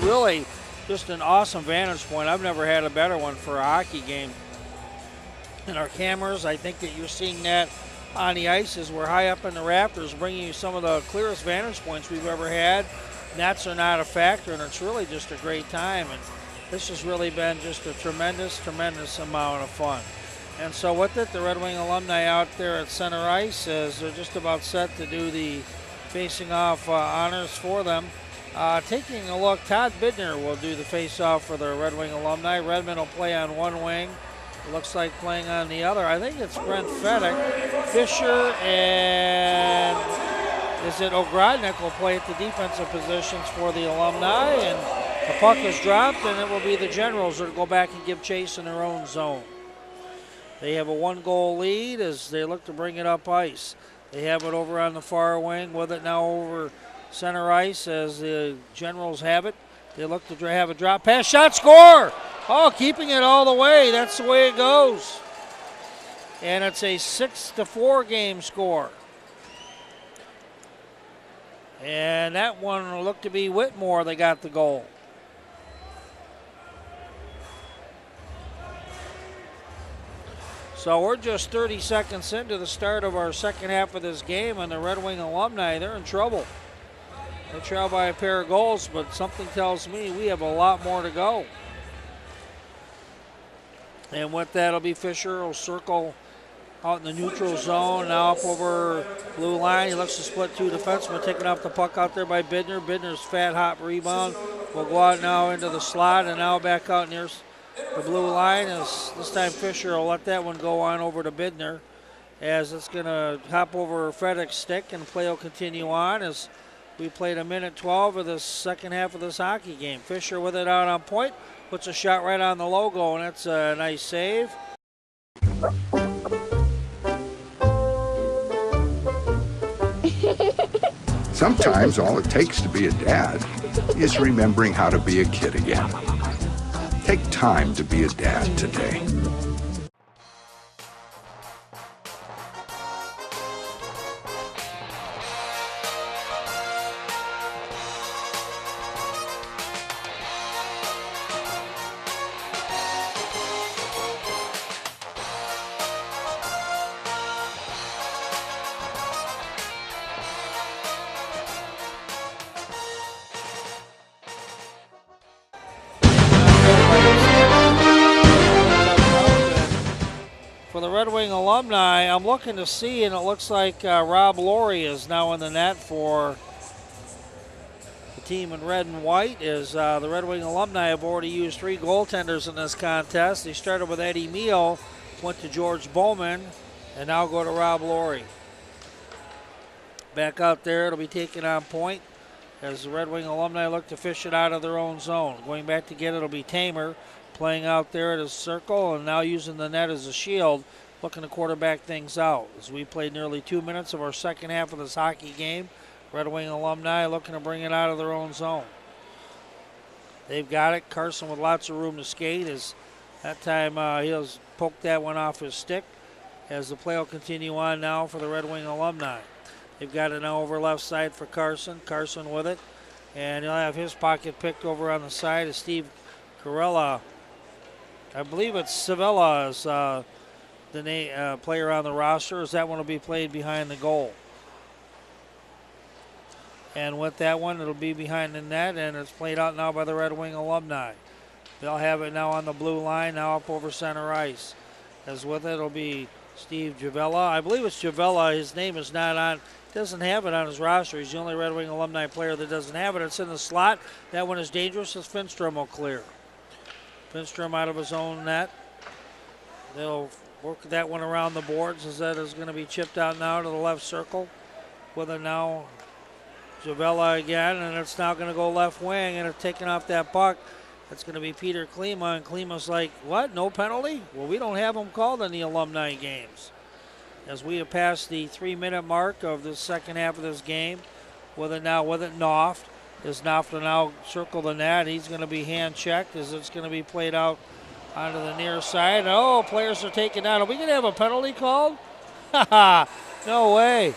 Really, just an awesome vantage point. I've never had a better one for a hockey game. And our cameras, I think that you're seeing that on the ice as we're high up in the rafters, bringing you some of the clearest vantage points we've ever had. Nets are not a factor, and it's really just a great time. And this has really been just a tremendous amount of fun. And so with it, the Red Wing alumni out there at center ice, as they're just about set to do the facing off honors for them. Taking a look, Todd Bidner will do the face-off for the Red Wing alumni. Redmond will play on one wing. It looks like playing on the other. I think it's Brent Fedek. Fisher and is it Ogrodnik will play at the defensive positions for the alumni. And the puck is dropped, and it will be the Generals that will go back and give chase in their own zone. They have a 1-goal lead as they look to bring it up ice. They have it over on the far wing with it now over center ice as the Generals have it. They look to have a drop pass, shot, score! Oh, keeping it all the way. That's the way it goes. And it's a 6-4 game score. And that one will look to be Whitmore. They got the goal. So we're just 30 seconds into the start of our second half of this game, and the Red Wing Alumni, they're in trouble. They trail by a pair of goals, but something tells me we have a lot more to go. And with that, it'll be Fisher will circle out in the neutral zone, now up over blue line. He looks to split two defensemen, taking off the puck out there by Bidner. Bidner's fat, hot rebound will go out now into the slot, and now back out near the blue line. As this time Fisher will let that one go on over to Bidner, as it's going to hop over Frederick's stick, and play will continue on as we played a minute 12 of the second half of this hockey game. Fisher with it out on point, puts a shot right on the logo, and that's a nice save. Sometimes all it takes to be a dad is remembering how to be a kid again. Take time to be a dad today. For the Red Wing Alumni, I'm looking to see, and it looks like Rob Laurie is now in the net for the team in red and white, as the Red Wing Alumni have already used 3 goaltenders in this contest. They started with Eddie Meal, went to George Bowman, and now go to Rob Laurie. Back out there, it'll be taken on point as the Red Wing Alumni look to fish it out of their own zone. Going back to get it will be Tamer, playing out there at his circle and now using the net as a shield, looking to quarterback things out. As we played nearly 2 minutes of our second half of this hockey game, Red Wing Alumni looking to bring it out of their own zone. They've got it. Carson with lots of room to skate. As that time he'll poke that one off his stick, as the play will continue on now for the Red Wing Alumni. They've got it now over left side for Carson. Carson with it, and he'll have his pocket picked over on the side as Steve Corella. I believe it's Sevilla is the player on the roster, as that one will be played behind the goal. And with that one, it'll be behind the net, and it's played out now by the Red Wing Alumni. They'll have it now on the blue line, now up over center ice. As with it, it'll be Steve Javella. I believe it's Javella. His name is not on, doesn't have it on his roster. He's the only Red Wing Alumni player that doesn't have it. It's in the slot. That one is dangerous, as Finstrom will clear. Finstrom out of his own net. They'll work that one around the boards, as that is going to be chipped out now to the left circle. With it now, Javella again, and it's now going to go left wing, and it's taking off that puck. That's going to be Peter Klima, and Klima's like, what, no penalty? Well, we don't have them called in the alumni games. As we have passed the 3-minute mark of the second half of this game, with it now, with it Knopf. Is Knopf to now circle the net. He's going to be hand checked as it's going to be played out onto the near side. Oh, players are taken out. Are we going to have a penalty called? No way.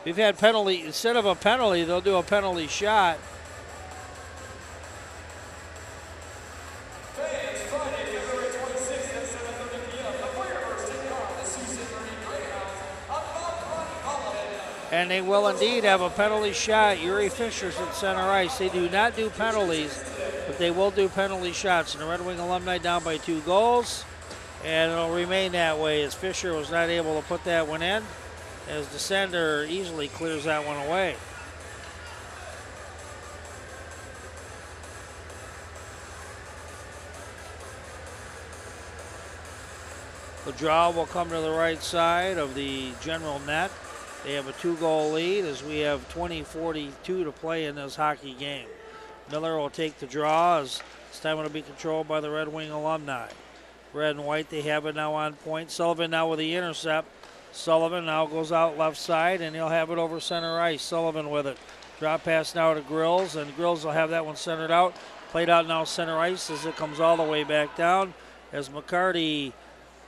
We've had penalty, instead of a penalty, they'll do a penalty shot. And they will indeed have a penalty shot. Yuri Fisher's at center ice. They do not do penalties, but they will do penalty shots. And the Red Wing Alumni down by 2 goals. And it'll remain that way, as Fisher was not able to put that one in, as Descender easily clears that one away. The draw will come to the right side of the general net. They have a 2-goal lead, as we have 20:42 to play in this hockey game. Miller will take the draw, as this time it will be controlled by the Red Wing Alumni. Red and white, they have it now on point. Sullivan now with the intercept. Sullivan now goes out left side, and he'll have it over center ice. Sullivan with it. Drop pass now to Grills, and Grills will have that one centered out. Played out now center ice as it comes all the way back down, as McCarty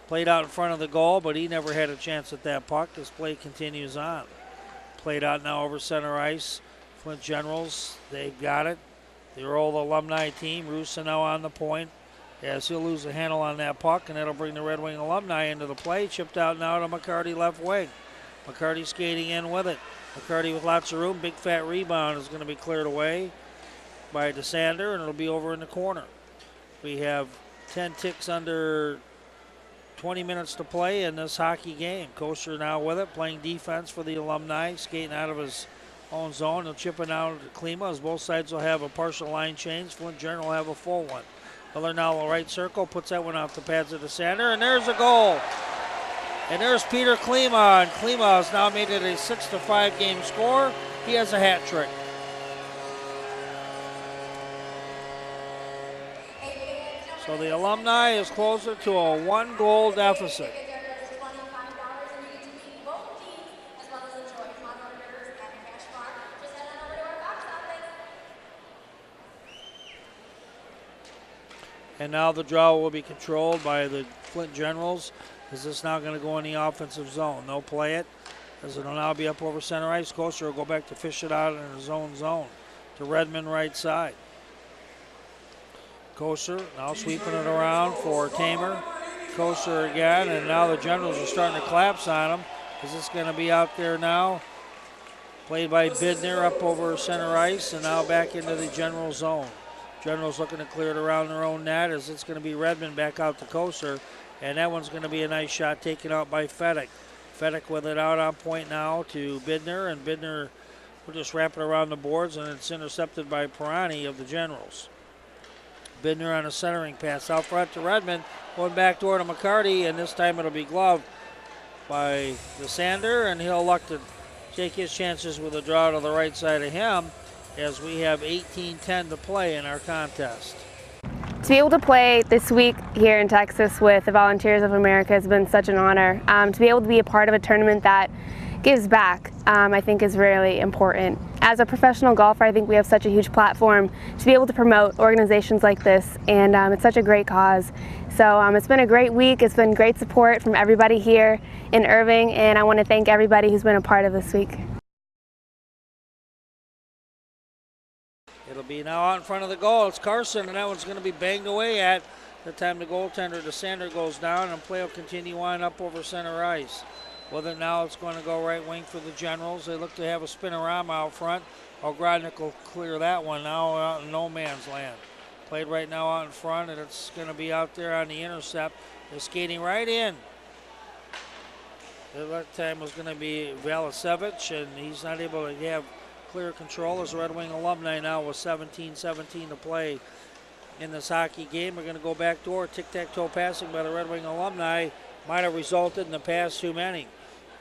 played out in front of the goal, but he never had a chance at that puck. This play continues on. Played out now over center ice. Flint Generals, they've got it. The old alumni team. Rusa now on the point. as he'll lose the handle on that puck, and that'll bring the Red Wing alumni into the play. Chipped out now to McCarty left wing. McCarty skating in with it. McCarty with lots of room. Big fat rebound is going to be cleared away by DeSander, and it'll be over in the corner. We have 10 ticks under 20 minutes to play in this hockey game. Kosher now with it, playing defense for the alumni, skating out of his own zone. He'll chip it out to Klima, as both sides will have a partial line change. Flint General will have a full one. Miller now the right circle, puts that one off the pads of DeSander, and there's a goal. And there's Peter Klima, and Klima has now made it a 6-5 game score. He has a hat trick. So the alumni is closer to a 1-goal deficit. And now the draw will be controlled by the Flint Generals. Is this now going to go in the offensive zone? They'll play it, as it'll now be up over center ice. Kosher will go back to fish it out in his own zone to Redmond right side. Kosher now sweeping it around for Tamer. Kosher again, and now the Generals are starting to collapse on him. Is this going to be out there now? Played by Bidner up over center ice, and now back into the General zone. Generals looking to clear it around their own net, as it's going to be Redmond back out to Kosher, and that one's going to be a nice shot taken out by Fedek. Fedek with it out on point now to Bidner, and Bidner will just wrap it around the boards, and it's intercepted by Pirani of the Generals. Bidner on a centering pass out front to Redmond, going back door to McCarty, and this time it'll be gloved by DeSander, and he'll look to take his chances with a draw to the right side of him, as we have 18-10 to play in our contest. To be able to play this week here in Texas with the Volunteers of America has been such an honor. To be able to be a part of a tournament that gives back, I think is really important. As a professional golfer, I think we have such a huge platform to be able to promote organizations like this, and it's such a great cause. So it's been a great week. It's been great support from everybody here in Irving, and I want to thank everybody who's been a part of this week. It'll be now out in front of the goal. It's Carson, and that one's going to be banged away at. The time the goaltender, DeSander, goes down, and play will continue on up over center ice. With it now, it's going to go right wing for the Generals. They look to have a spinorama out front. Ogrodnik will clear that one now out in no man's land. Played right now out in front, and it's going to be out there on the intercept. They're skating right in. That time was going to be Valasevich, and he's not able to have clear control as Red Wing alumni now with 17-17 to play in this hockey game. We're going to go back door. Tic-tac-toe passing by the Red Wing alumni might have resulted in the pass too many.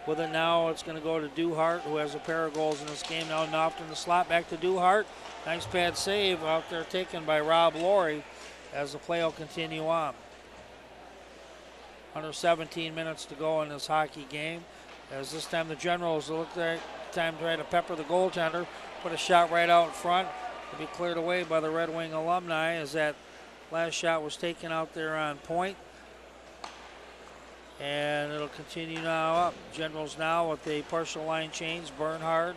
With it now, it's going to go to Duhart, who has a pair of goals in this game. Now Knopf in the slot, back to Duhart. Nice pad save out there taken by Rob Laurie as the play will continue on. Under 17 minutes to go in this hockey game, as this time the Generals look like time to try to pepper the goaltender, put a shot right out in front. It'll be cleared away by the Red Wing alumni, as that last shot was taken out there on point. And it'll continue now up. Generals now with the partial line change. Bernhard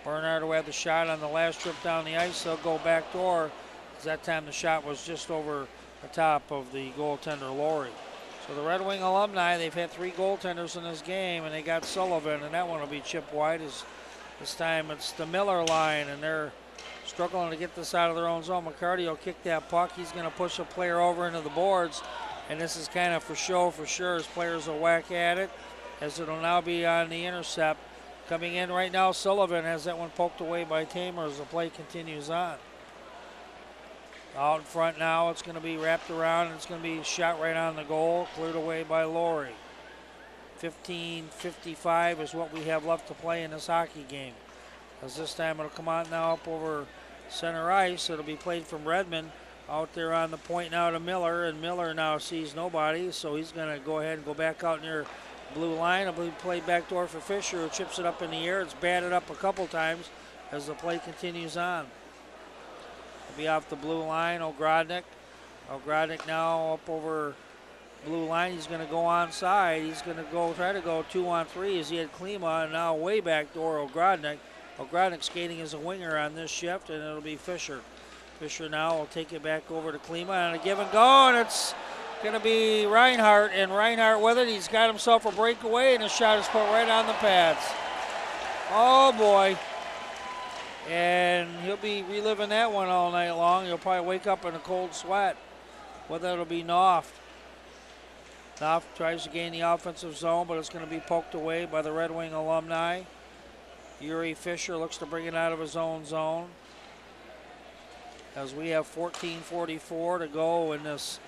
who had the shot on the last trip down the ice. They'll go back door, because that time the shot was just over the top of the goaltender, Laurie. So the Red Wing alumni, they've had 3 goaltenders in this game, and they got Sullivan, and that one will be chipped wide. As this time it's the Miller line, and they're struggling to get this out of their own zone. McCarty will kick that puck. He's going to push a player over into the boards, and this is kind of for show for sure, as players will whack at it, as it'll now be on the intercept. Coming in right now, Sullivan has that one poked away by Tamer as the play continues on. Out in front now, it's going to be wrapped around, and it's going to be shot right on the goal, cleared away by Laurie. 15:55 is what we have left to play in this hockey game. As this time it'll come out now up over center ice. It'll be played from Redmond out there on the point now to Miller, and Miller now sees nobody, so he's going to go ahead and go back out near blue line. It'll be played back door for Fisher, who chips it up in the air. It's batted up a couple times as the play continues on. It'll be off the blue line, Ogrodnik. Ogrodnik now up over blue line. He's going to go onside. He's going to try to go 2-on-3 as he had Klima, and now way back door Ogrodnik. Ogrodnik skating as a winger on this shift, and it'll be Fisher. Fisher now will take it back over to Klima on a give and go, and it's going to be Reinhardt, and Reinhardt with it. He's got himself a breakaway, and his shot is put right on the pads. Oh, boy. And he'll be reliving that one all night long. He'll probably wake up in a cold sweat. Whether it'll be Knopf. Knopf tries to gain the offensive zone, but it's going to be poked away by the Red Wing alumni. Yuri Fisher looks to bring it out of his own zone. As we have 14:44 to go in this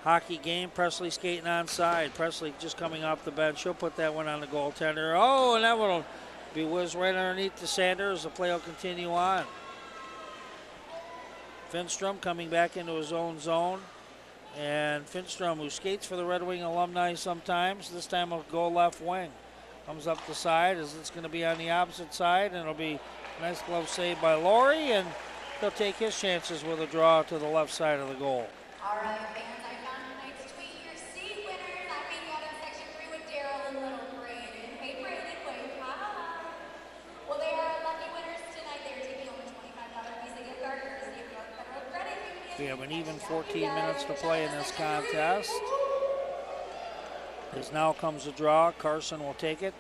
hockey game. Presley skating onside. Presley just coming off the bench. He'll put that one on the goaltender. Oh, and that one will be whizzed right underneath the Sanders. The play will continue on. Finstrom coming back into his own zone. And Finstrom, who skates for the Red Wing alumni sometimes, this time will go left wing. Comes up the side as it's going to be on the opposite side, and it'll be a nice glove save by Laurie, and he'll take his chances with a draw to the left side of the goal. All right, fans, I found tonight's tweet. Your seat winners. I beat you out in section 3 with Daryl and Little Brandon. Hey, Brandon, wave hi. Well, they are lucky winners tonight. They are taking home a $25 Visa gift card courtesy of North Federal Credit Union. We have an even 14 minutes to play in this contest. As now comes a draw. Carson will take it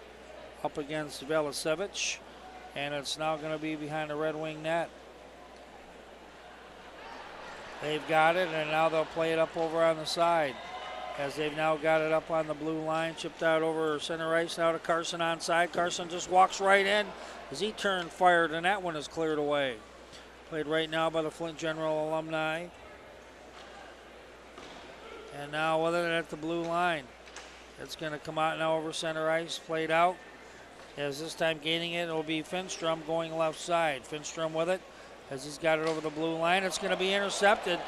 up against Velasevich, and it's now going to be behind the Red Wing net. They've got it, and now they'll play it up over on the side. As they've now got it up on the blue line, chipped out over center ice now to Carson onside. Carson just walks right in as he turned, fired, and that one is cleared away. Played right now by the Flint General Alumni. And now with it at the blue line. It's going to come out now over center ice, played out. As this time gaining it, it'll be Finstrom going left side. Finstrom with it as he's got it over the blue line. It's going to be intercepted,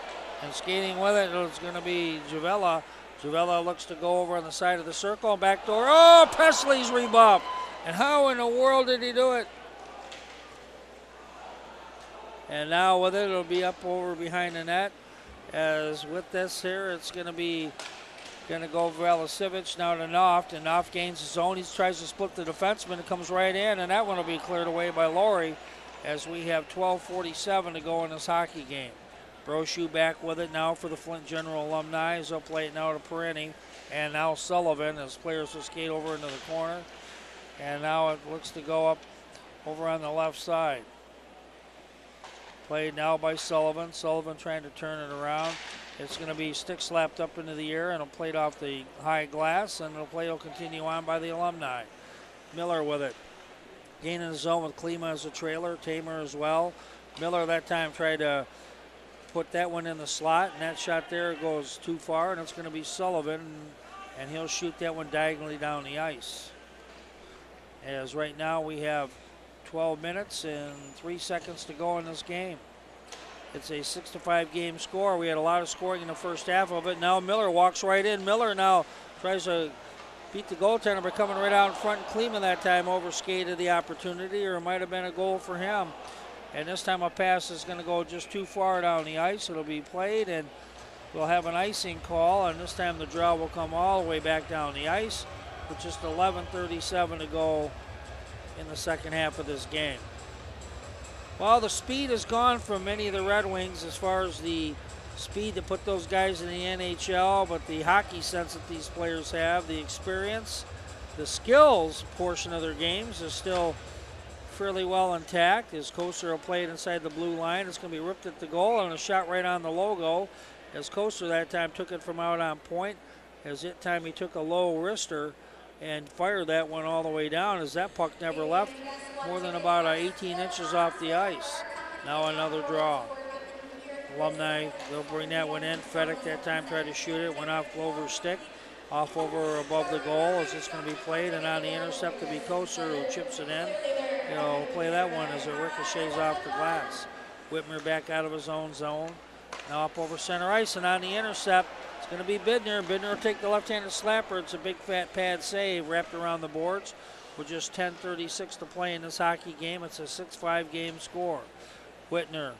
and skating with it, it's going to be Javella. Javella looks to go over on the side of the circle, back door. Oh, Presley's rebuffed. And how in the world did he do it? And now with it, it'll be up over behind the net. As with this here, it's going to go Velasevich now to Knopf, and Knopf gains his own. He tries to split the defenseman. It comes right in, and that one will be cleared away by Laurie as we have 12:47 to go in this hockey game. Brochu back with it now for the Flint General Alumni. He'll play it now to Perini, and now Sullivan as players will skate over into the corner. And now it looks to go up over on the left side. Played now by Sullivan. Sullivan trying to turn it around. It's going to be stick slapped up into the air, and it'll play it off the high glass, and the play will continue on by the alumni. Miller with it. Gaining the zone with Klima as a trailer. Tamer as well. Miller that time tried to put that one in the slot, and that shot there goes too far, and it's going to be Sullivan, and he'll shoot that one diagonally down the ice. As right now we have 12 minutes and 3 seconds to go in this game. It's a 6-5 game score. We had a lot of scoring in the first half of it. Now Miller walks right in. Miller now tries to beat the goaltender, but coming right out in front. Klima that time overskated the opportunity, or it might have been a goal for him. And this time a pass is going to go just too far down the ice. It'll be played, and we'll have an icing call, and this time the draw will come all the way back down the ice with just 11:37 to go in the second half of this game. Well, the speed is gone from many of the Red Wings as far as the speed to put those guys in the NHL, but the hockey sense that these players have, the experience, the skills portion of their games is still fairly well intact. As Koster will play it inside the blue line, it's going to be ripped at the goal and a shot right on the logo. As Koster that time took it from out on point, as that time he took a low wrister and fired that one all the way down, as that puck never left more than about 18 inches off the ice. Now another draw. Alumni, they'll bring that one in. Fedek that time tried to shoot it, went off Glover's stick, off over above the goal as it's going to be played, and on the intercept to be Koser, who chips it in. He'll play that one as it ricochets off the glass. Whitmer back out of his own zone. Now up over center ice, and on the intercept, it's going to be Bidner. Bidner will take the left-handed slapper. It's a big fat pad save wrapped around the boards with just 10:36 to play in this hockey game. It's a 6-5 game score. Whitmer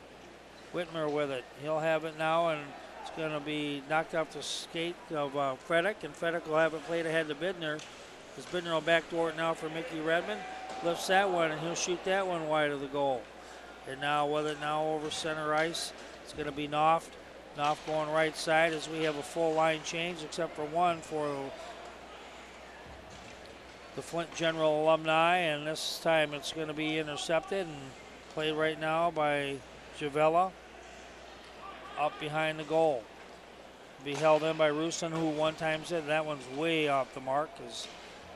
with it. He'll have it now, and it's going to be knocked off the skate of Fedek, and Fedek will have it played ahead to Bidner. As Bidner will backdoor it now for Mickey Redmond. Lifts that one, and he'll shoot that one wide of the goal. And now with it now over center ice, it's going to be Knopf. Knopf going right side as we have a full line change except for one for the Flint General Alumni, and this time it's going to be intercepted and played right now by Javella up behind the goal. Be held in by Rusin, who one time said that one's way off the mark. As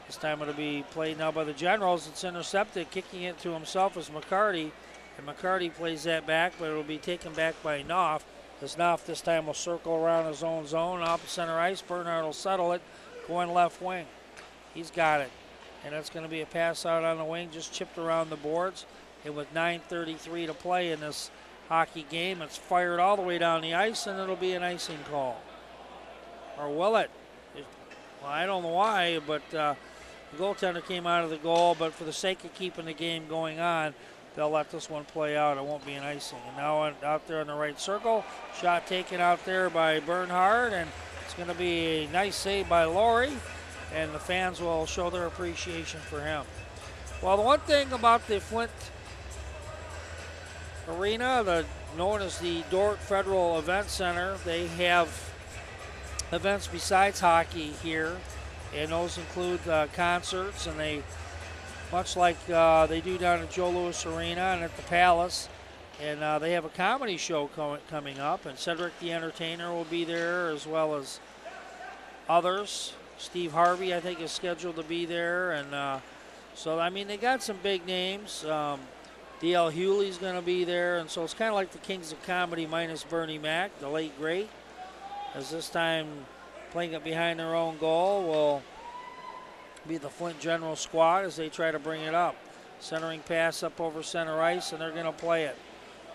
this time it'll be played now by the Generals. It's intercepted, kicking it to himself as McCarty, and McCarty plays that back, but it'll be taken back by Knopf. As Knopf this time will circle around his own zone, off center ice. Bernhardt will settle it, going left wing. He's got it, and it's going to be a pass out on the wing, just chipped around the boards. And with 9:33 to play in this hockey game, it's fired all the way down the ice, and it'll be an icing call. Or will it? Well, I don't know why, but the goaltender came out of the goal, but for the sake of keeping the game going on, they'll let this one play out. It won't be an icing. And now out there in the right circle, shot taken out there by Bernhardt, and it's going to be a nice save by Laurie, and the fans will show their appreciation for him. Well, the one thing about the Flint Arena, known as the Dordt Federal Event Center, they have events besides hockey here, and those include concerts, and they, much like they do down at Joe Louis Arena and at the Palace, and they have a comedy show coming up, and Cedric the Entertainer will be there as well as others. Steve Harvey, I think, is scheduled to be there, and so, I mean, they got some big names. D.L. Hewley's going to be there, and so it's kind of like the Kings of Comedy minus Bernie Mac, the late great, as this time playing it behind their own goal will be the Flint General squad as they try to bring it up. Centering pass up over center ice, and they're going to play it.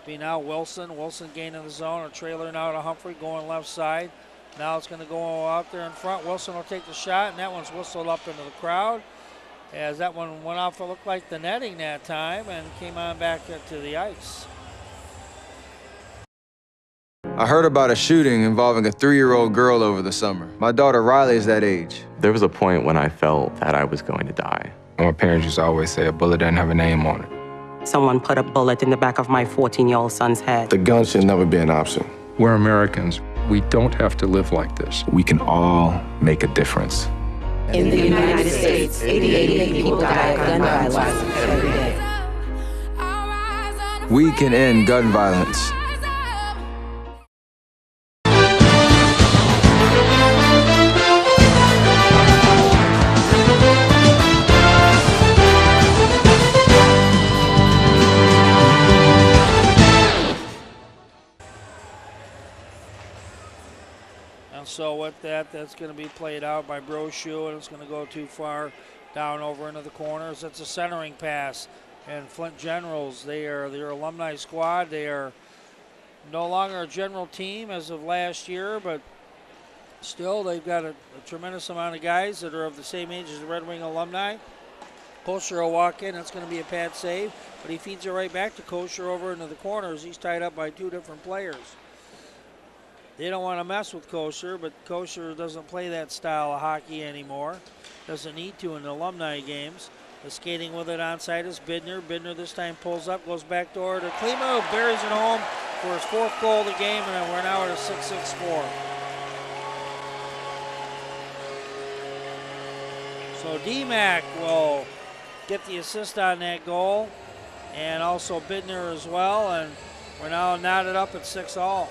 Be now Wilson. Wilson gaining the zone, a trailer now to Humphrey going left side. Now it's going to go out there in front. Wilson will take the shot, and that one's whistled up into the crowd. As that one went off, it looked like the netting that time and came on back to the ice. I heard about a shooting involving a 3-year-old girl over the summer. My daughter Riley is that age. There was a point when I felt that I was going to die. My parents used to always say a bullet doesn't have a name on it. Someone put a bullet in the back of my 14-year-old son's head. The gun should never be an option. We're Americans. We don't have to live like this. We can all make a difference. In the United States, 88 people die of gun violence every day. We can end gun violence. So with that, that's going to be played out by Brochu, and it's going to go too far down over into the corners. It's a centering pass, and Flint Generals, they are their alumni squad. They are no longer a general team as of last year, but still they've got a tremendous amount of guys that are of the same age as the Red Wing alumni. Kosher will walk in. It's going to be a pad save, but he feeds it right back to Kosher over into the corners. He's tied up by two different players. They don't want to mess with Kosher, but Kosher doesn't play that style of hockey anymore. Doesn't need to in the alumni games. The skating with it onside is Bidner. Bidner this time pulls up, goes back door to Klima, who buries it home for his 4th goal of the game, and we're now at a 6-6 score. So DMAC will get the assist on that goal, and also Bidner as well, and we're now knotted up at 6-all.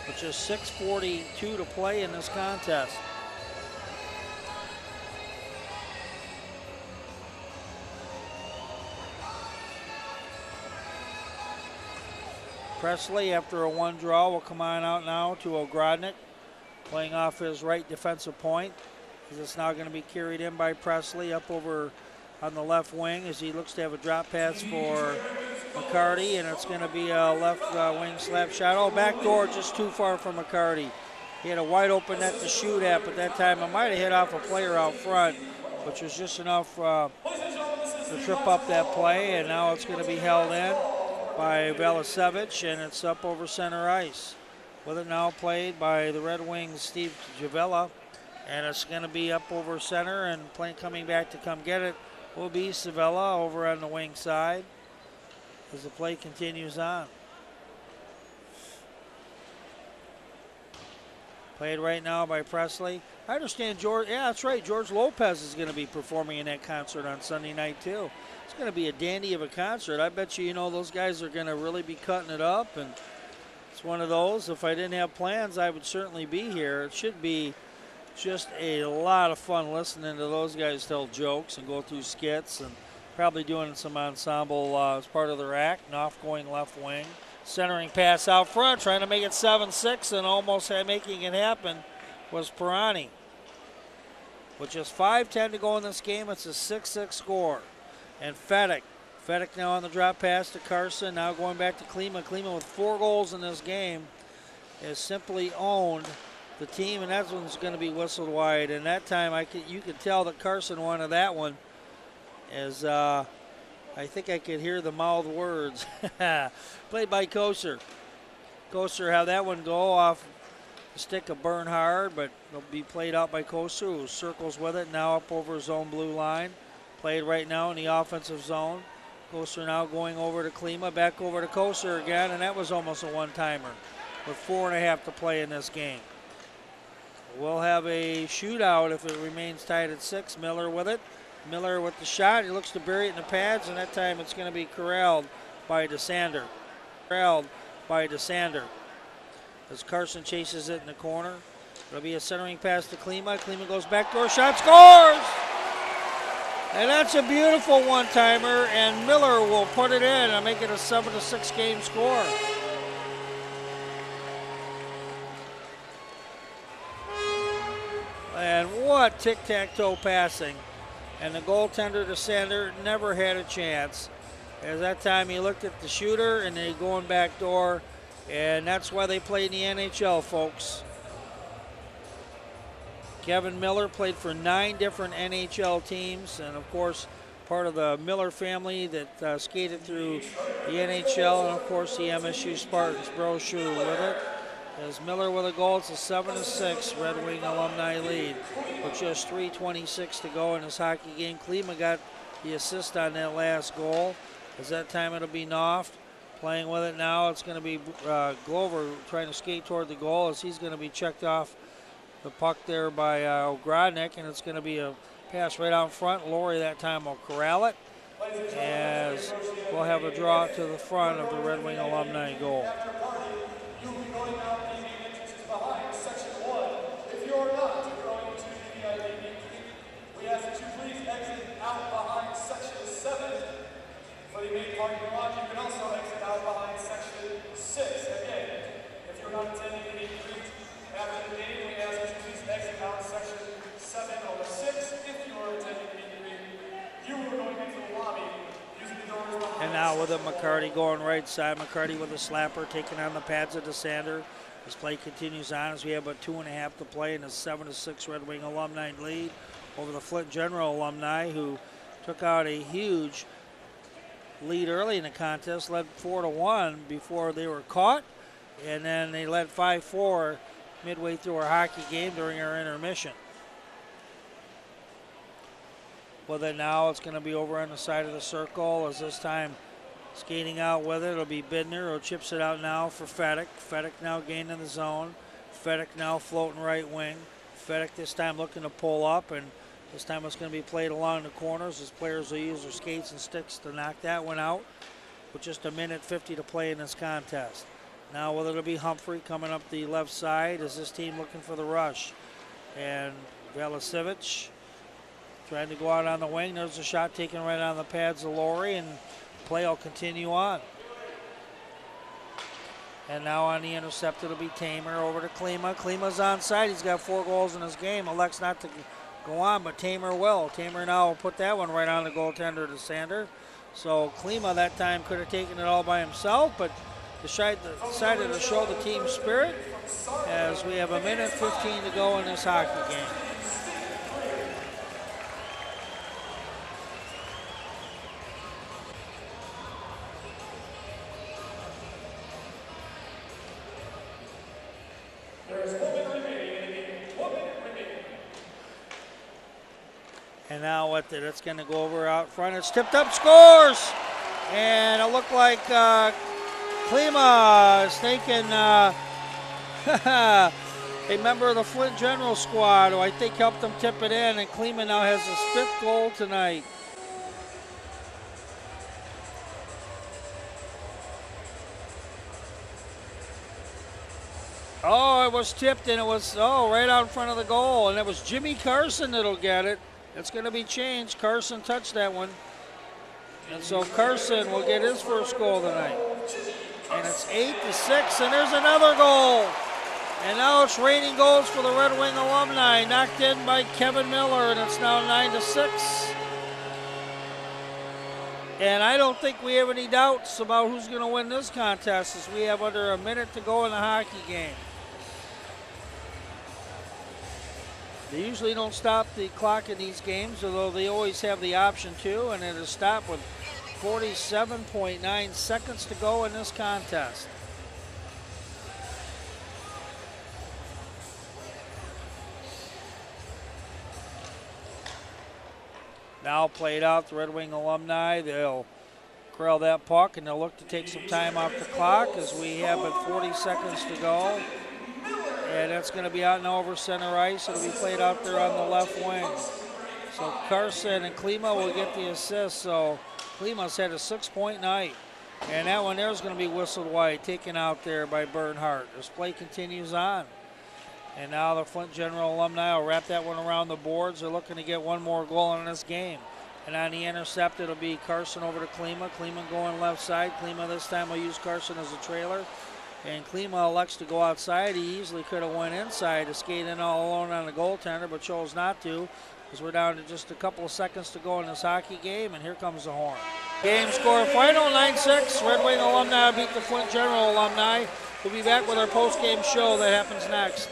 With just 6:42 to play in this contest. Presley, after a 1 draw, will come on out now to Ogrodnik, playing off his right defensive point. It's now going to be carried in by Presley up over on the left wing as he looks to have a drop pass for McCarty, and it's going to be a left wing slap shot. Oh, back door just too far for McCarty. He had a wide open net to shoot at, but that time it might have hit off a player out front, which was just enough to trip up that play, and now it's going to be held in by Velasevich, and it's up over center ice. With it now played by the Red Wings' Steve Javella, and it's going to be up over center, and coming back to come get it will be Savella over on the wing side. as the play continues on. Played right now by Presley. I understand George, yeah, that's right, George Lopez is going to be performing in that concert on Sunday night too. It's going to be a dandy of a concert. I bet you, those guys are going to really be cutting it up, and it's one of those, if I didn't have plans, I would certainly be here. It should be just a lot of fun listening to those guys tell jokes and go through skits, and probably doing some ensemble as part of their act. Knopf going left wing. Centering pass out front, trying to make it 7-6, and almost making it happen was Pirani. With just 5:10 to go in this game, it's a 6-6 score. And Fedek now on the drop pass to Carson, now going back to Klima. Klima with 4 goals in this game has simply owned the team, and that one's going to be whistled wide. And that time, you could tell that Carson wanted that one, as I think I could hear the mouthed words. Played by Koser. Koser had that one go off the stick of Bernhard, but it'll be played out by Koser, who circles with it, now up over zone blue line. Played right now in the offensive zone. Koser now going over to Klima, back over to Koser again, and that was almost a one-timer with 4.5 to play in this game. We'll have a shootout if it remains tied at 6. Miller with it. Miller with the shot. He looks to bury it in the pads, and that time it's going to be corralled by DeSander. As Carson chases it in the corner. It'll be a centering pass to Klima. Klima goes backdoor shot, scores! And that's a beautiful one-timer, and Miller will put it in and make it a 7-6 game score. And what tic-tac-toe passing. And the goaltender, DeSander, never had a chance. As that time he looked at the shooter and they going back door. And that's why they play in the NHL, folks. Kevin Miller played for 9 different NHL teams. And, of course, part of the Miller family that skated through the NHL. And, of course, the MSU Spartans. Brochu with it. As Miller with a goal, it's a 7-6 Red Wing alumni lead with just 3:26 to go in this hockey game. Klima got the assist on that last goal. As that time it'll be Knopf playing with it now. It's going to be Glover trying to skate toward the goal as he's going to be checked off the puck there by Ogrodnik, and it's going to be a pass right out front. Laurie that time will corral it as we'll have a draw to the front of the Red Wing alumni goal. You will be going out the main entrances behind section 1. If you are not going to the VIP meet, we ask that you please exit out behind section 7 for the main parking lot. You can also exit out behind section 6. Again, if you're not attending the meet and greet after the game, we ask that you please exit out section 7 or 6. If you are attending the meet and greet, you are going into the lobby. And now with it, McCarty going right side. McCarty with a slapper, taking on the pads of DeSander. This play continues on as we have about 2.5 to play in a 7-6 Red Wing alumni lead over the Flint General Alumni, who took out a huge lead early in the contest, led 4-1 before they were caught, and then they led 5-4 midway through our hockey game during our intermission. With it now, it's going to be over on the side of the circle as this time skating out with it. It'll be Bidner who chips it out now for Fedek. Fedek now gaining the zone. Fedek now floating right wing. Fedek this time looking to pull up, and this time it's going to be played along the corners as players will use their skates and sticks to knock that one out with just 1:50 to play in this contest. Now with it, it'll be Humphrey coming up the left side as this team looking for the rush. And Velasevich trying to go out on the wing. There's a shot taken right on the pads of Laurie, and play will continue on. And now on the intercept, it'll be Tamer over to Klima. Klima's onside. He's got 4 goals in his game. Elects not to go on, but Tamer will. Tamer now will put that one right on the goaltender to Sander. So Klima that time could have taken it all by himself, but decided to show the team spirit as we have 1:15 to go in this hockey game. And now what? It's going to go over out front. It's tipped up, scores! And it looked like Klima is thinking a member of the Flint Generals squad who I think helped them tip it in, and Klima now has his 5th goal tonight. Oh, it was tipped, and it was, right out in front of the goal, and it was Jimmy Carson that'll get it. It's going to be changed. Carson touched that one. And so Carson will get his 1st goal tonight. And it's 8-6, and there's another goal. And now it's raining goals for the Red Wing Alumni, knocked in by Kevin Miller, and it's now 9-6. And I don't think we have any doubts about who's going to win this contest, as we have under a minute to go in the hockey game. They usually don't stop the clock in these games, although they always have the option to, and it is stopped with 47.9 seconds to go in this contest. Now played out, the Red Wing Alumni, they'll corral that puck, and they'll look to take some time off the clock as we have but 40 seconds to go. And that's going to be out now over center ice. It'll be played out there on the left wing. So Carson and Klima will get the assist. So Klima's had a 6-point night. And that one there is going to be whistled wide, taken out there by Bernhardt. This play continues on. And now the Flint General Alumni will wrap that one around the boards. They're looking to get one more goal in this game. And on the intercept, it'll be Carson over to Klima. Klima going left side. Klima this time will use Carson as a trailer. And Klima elects to go outside. He easily could have went inside to skate in all alone on the goaltender, but chose not to, because we're down to just a couple of seconds to go in this hockey game, and here comes the horn. Game score final, 9-6. Red Wing Alumni beat the Flint General Alumni. We'll be back with our post-game show that happens next.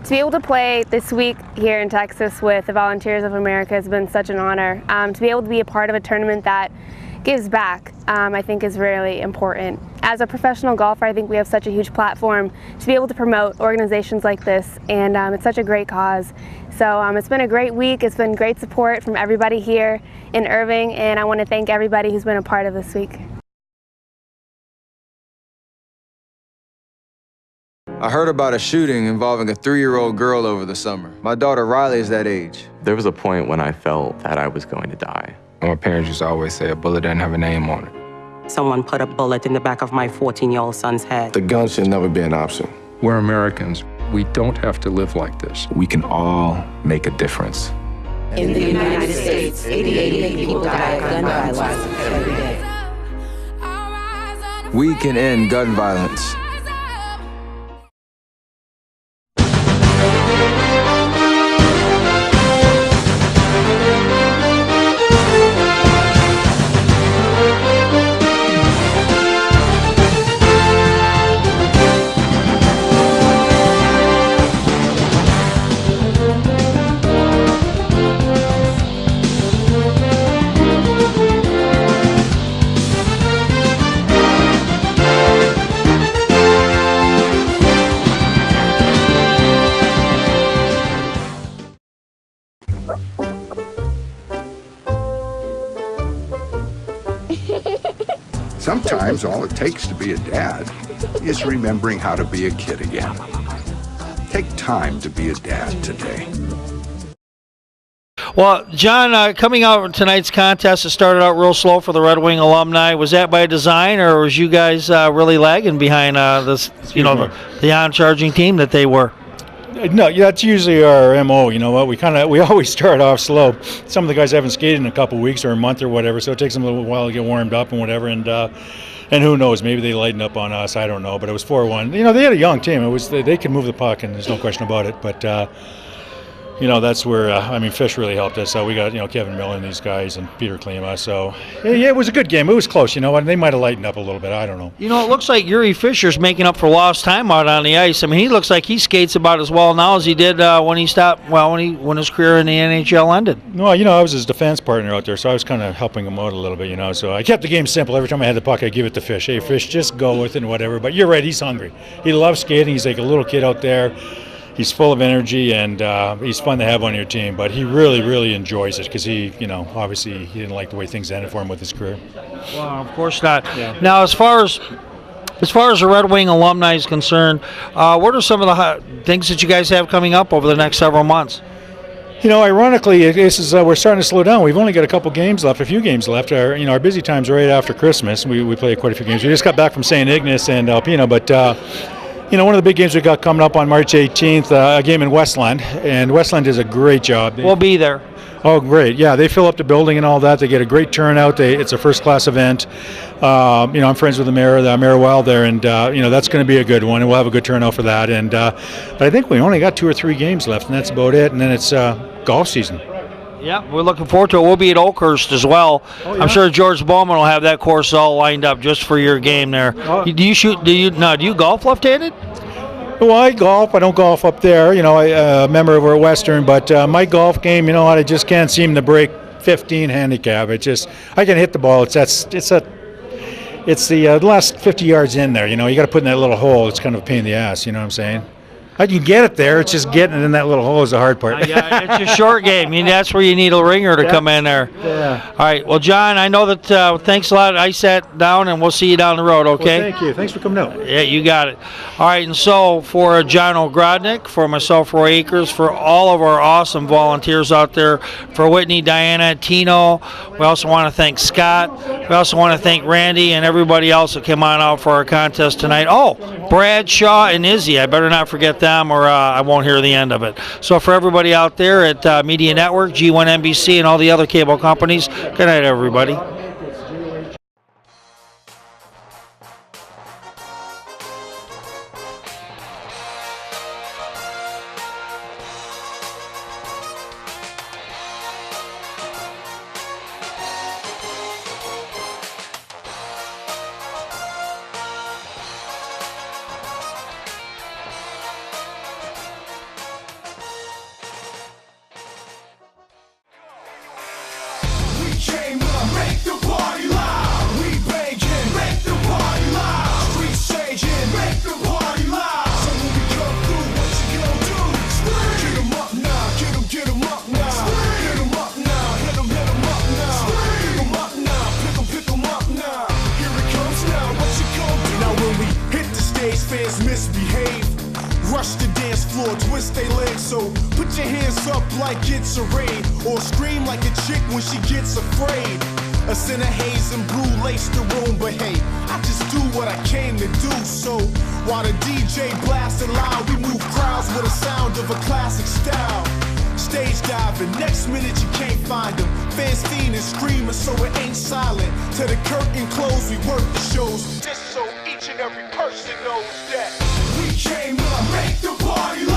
To be able to play this week here in Texas with the Volunteers of America has been such an honor. To be able to be a part of a tournament that gives back, I think is really important. As a professional golfer, I think we have such a huge platform to be able to promote organizations like this, and it's such a great cause. So it's been a great week. It's been great support from everybody here in Irving, and I want to thank everybody who's been a part of this week. I heard about a shooting involving a 3-year-old girl over the summer. My daughter Riley is that age. There was a point when I felt that I was going to die. My parents used to always say a bullet doesn't have a name on it. Someone put a bullet in the back of my 14-year-old son's head. The gun should never be an option. We're Americans. We don't have to live like this. We can all make a difference. In the United States, 88 people die of gun violence every day. We can end gun violence. Sometimes all it takes to be a dad is remembering how to be a kid again. Take time to be a dad today. Well, John, coming out of tonight's contest, it started out real slow for the Red Wing alumni. Was that by design, or was you guys really lagging behind this, the on-charging team that they were? No, that's usually our MO. You know what? We always start off slow. Some of the guys haven't skated in a couple weeks or a month or whatever, so it takes them a little while to get warmed up and whatever. And who knows? Maybe they lighten up on us. I don't know. But it was 4-1. They had a young team. They could move the puck, and there's no question about it. But that's where Fish really helped us. So we got Kevin Miller and these guys and Peter Klima. So yeah, it was a good game. It was close. You know what? They might have lightened up a little bit. I don't know. It looks like Yuri Fisher's making up for lost time out on the ice. I mean, he looks like he skates about as well now as he did when he stopped. Well, when his career in the NHL ended. No, I was his defense partner out there, so I was kind of helping him out a little bit. So I kept the game simple. Every time I had the puck, I give it to Fish. Hey, Fish, just go with it and whatever. But you're right. He's hungry. He loves skating. He's like a little kid out there. He's full of energy, and he's fun to have on your team. But he really, really enjoys it because he, obviously he didn't like the way things ended for him with his career. Well, of course not. Yeah. Now, as far as the Red Wing alumni is concerned, what are some of the things that you guys have coming up over the next several months? Ironically, we're starting to slow down. We've only got a few games left. Our busy time's right after Christmas. We play quite a few games. We just got back from St. Ignace and Alpena, but. One of the big games we got coming up on March 18th, a game in Westland, and Westland does a great job. We'll be there. Oh, great. Yeah, they fill up the building and all that. They get a great turnout. It's a first-class event. I'm friends with the Mayor Wild there, and, that's going to be a good one, and we'll have a good turnout for that. But I think we only got 2 or 3 games left, and that's about it, and then it's golf season. Yeah, we're looking forward to it. We'll be at Oakhurst as well. Oh, yeah? I'm sure George Bowman will have that course all lined up just for your game there. Oh. Do you golf left-handed? Well, I golf. I don't golf up there. I'm a member of our Western, but my golf game, I just can't seem to break 15 handicap. I can hit the ball. It's the last 50 yards in there. You got to put in that little hole. It's kind of a pain in the ass. You know what I'm saying? I can get it there. It's just getting it in that little hole is the hard part. Yeah, it's a short game. That's where you need a ringer to come in there. Yeah. All right. Well, John, I know that. Thanks a lot. I sat down, and we'll see you down the road. Okay. Well, thank you. Thanks for coming out. Yeah, you got it. All right. And so for John Ogrodnik, for myself, Roy Akers, for all of our awesome volunteers out there, for Whitney, Diana, Tino, we also want to thank Scott. We also want to thank Randy and everybody else that came on out for our contest tonight. Oh, Brad, Shaw, and Izzy. I better not forget them, or I won't hear the end of it. So for everybody out there at Media Network, G1 NBC, and all the other cable companies, good night, everybody. To the curtain close, we work the shows just so each and every person knows that we came to make the party live.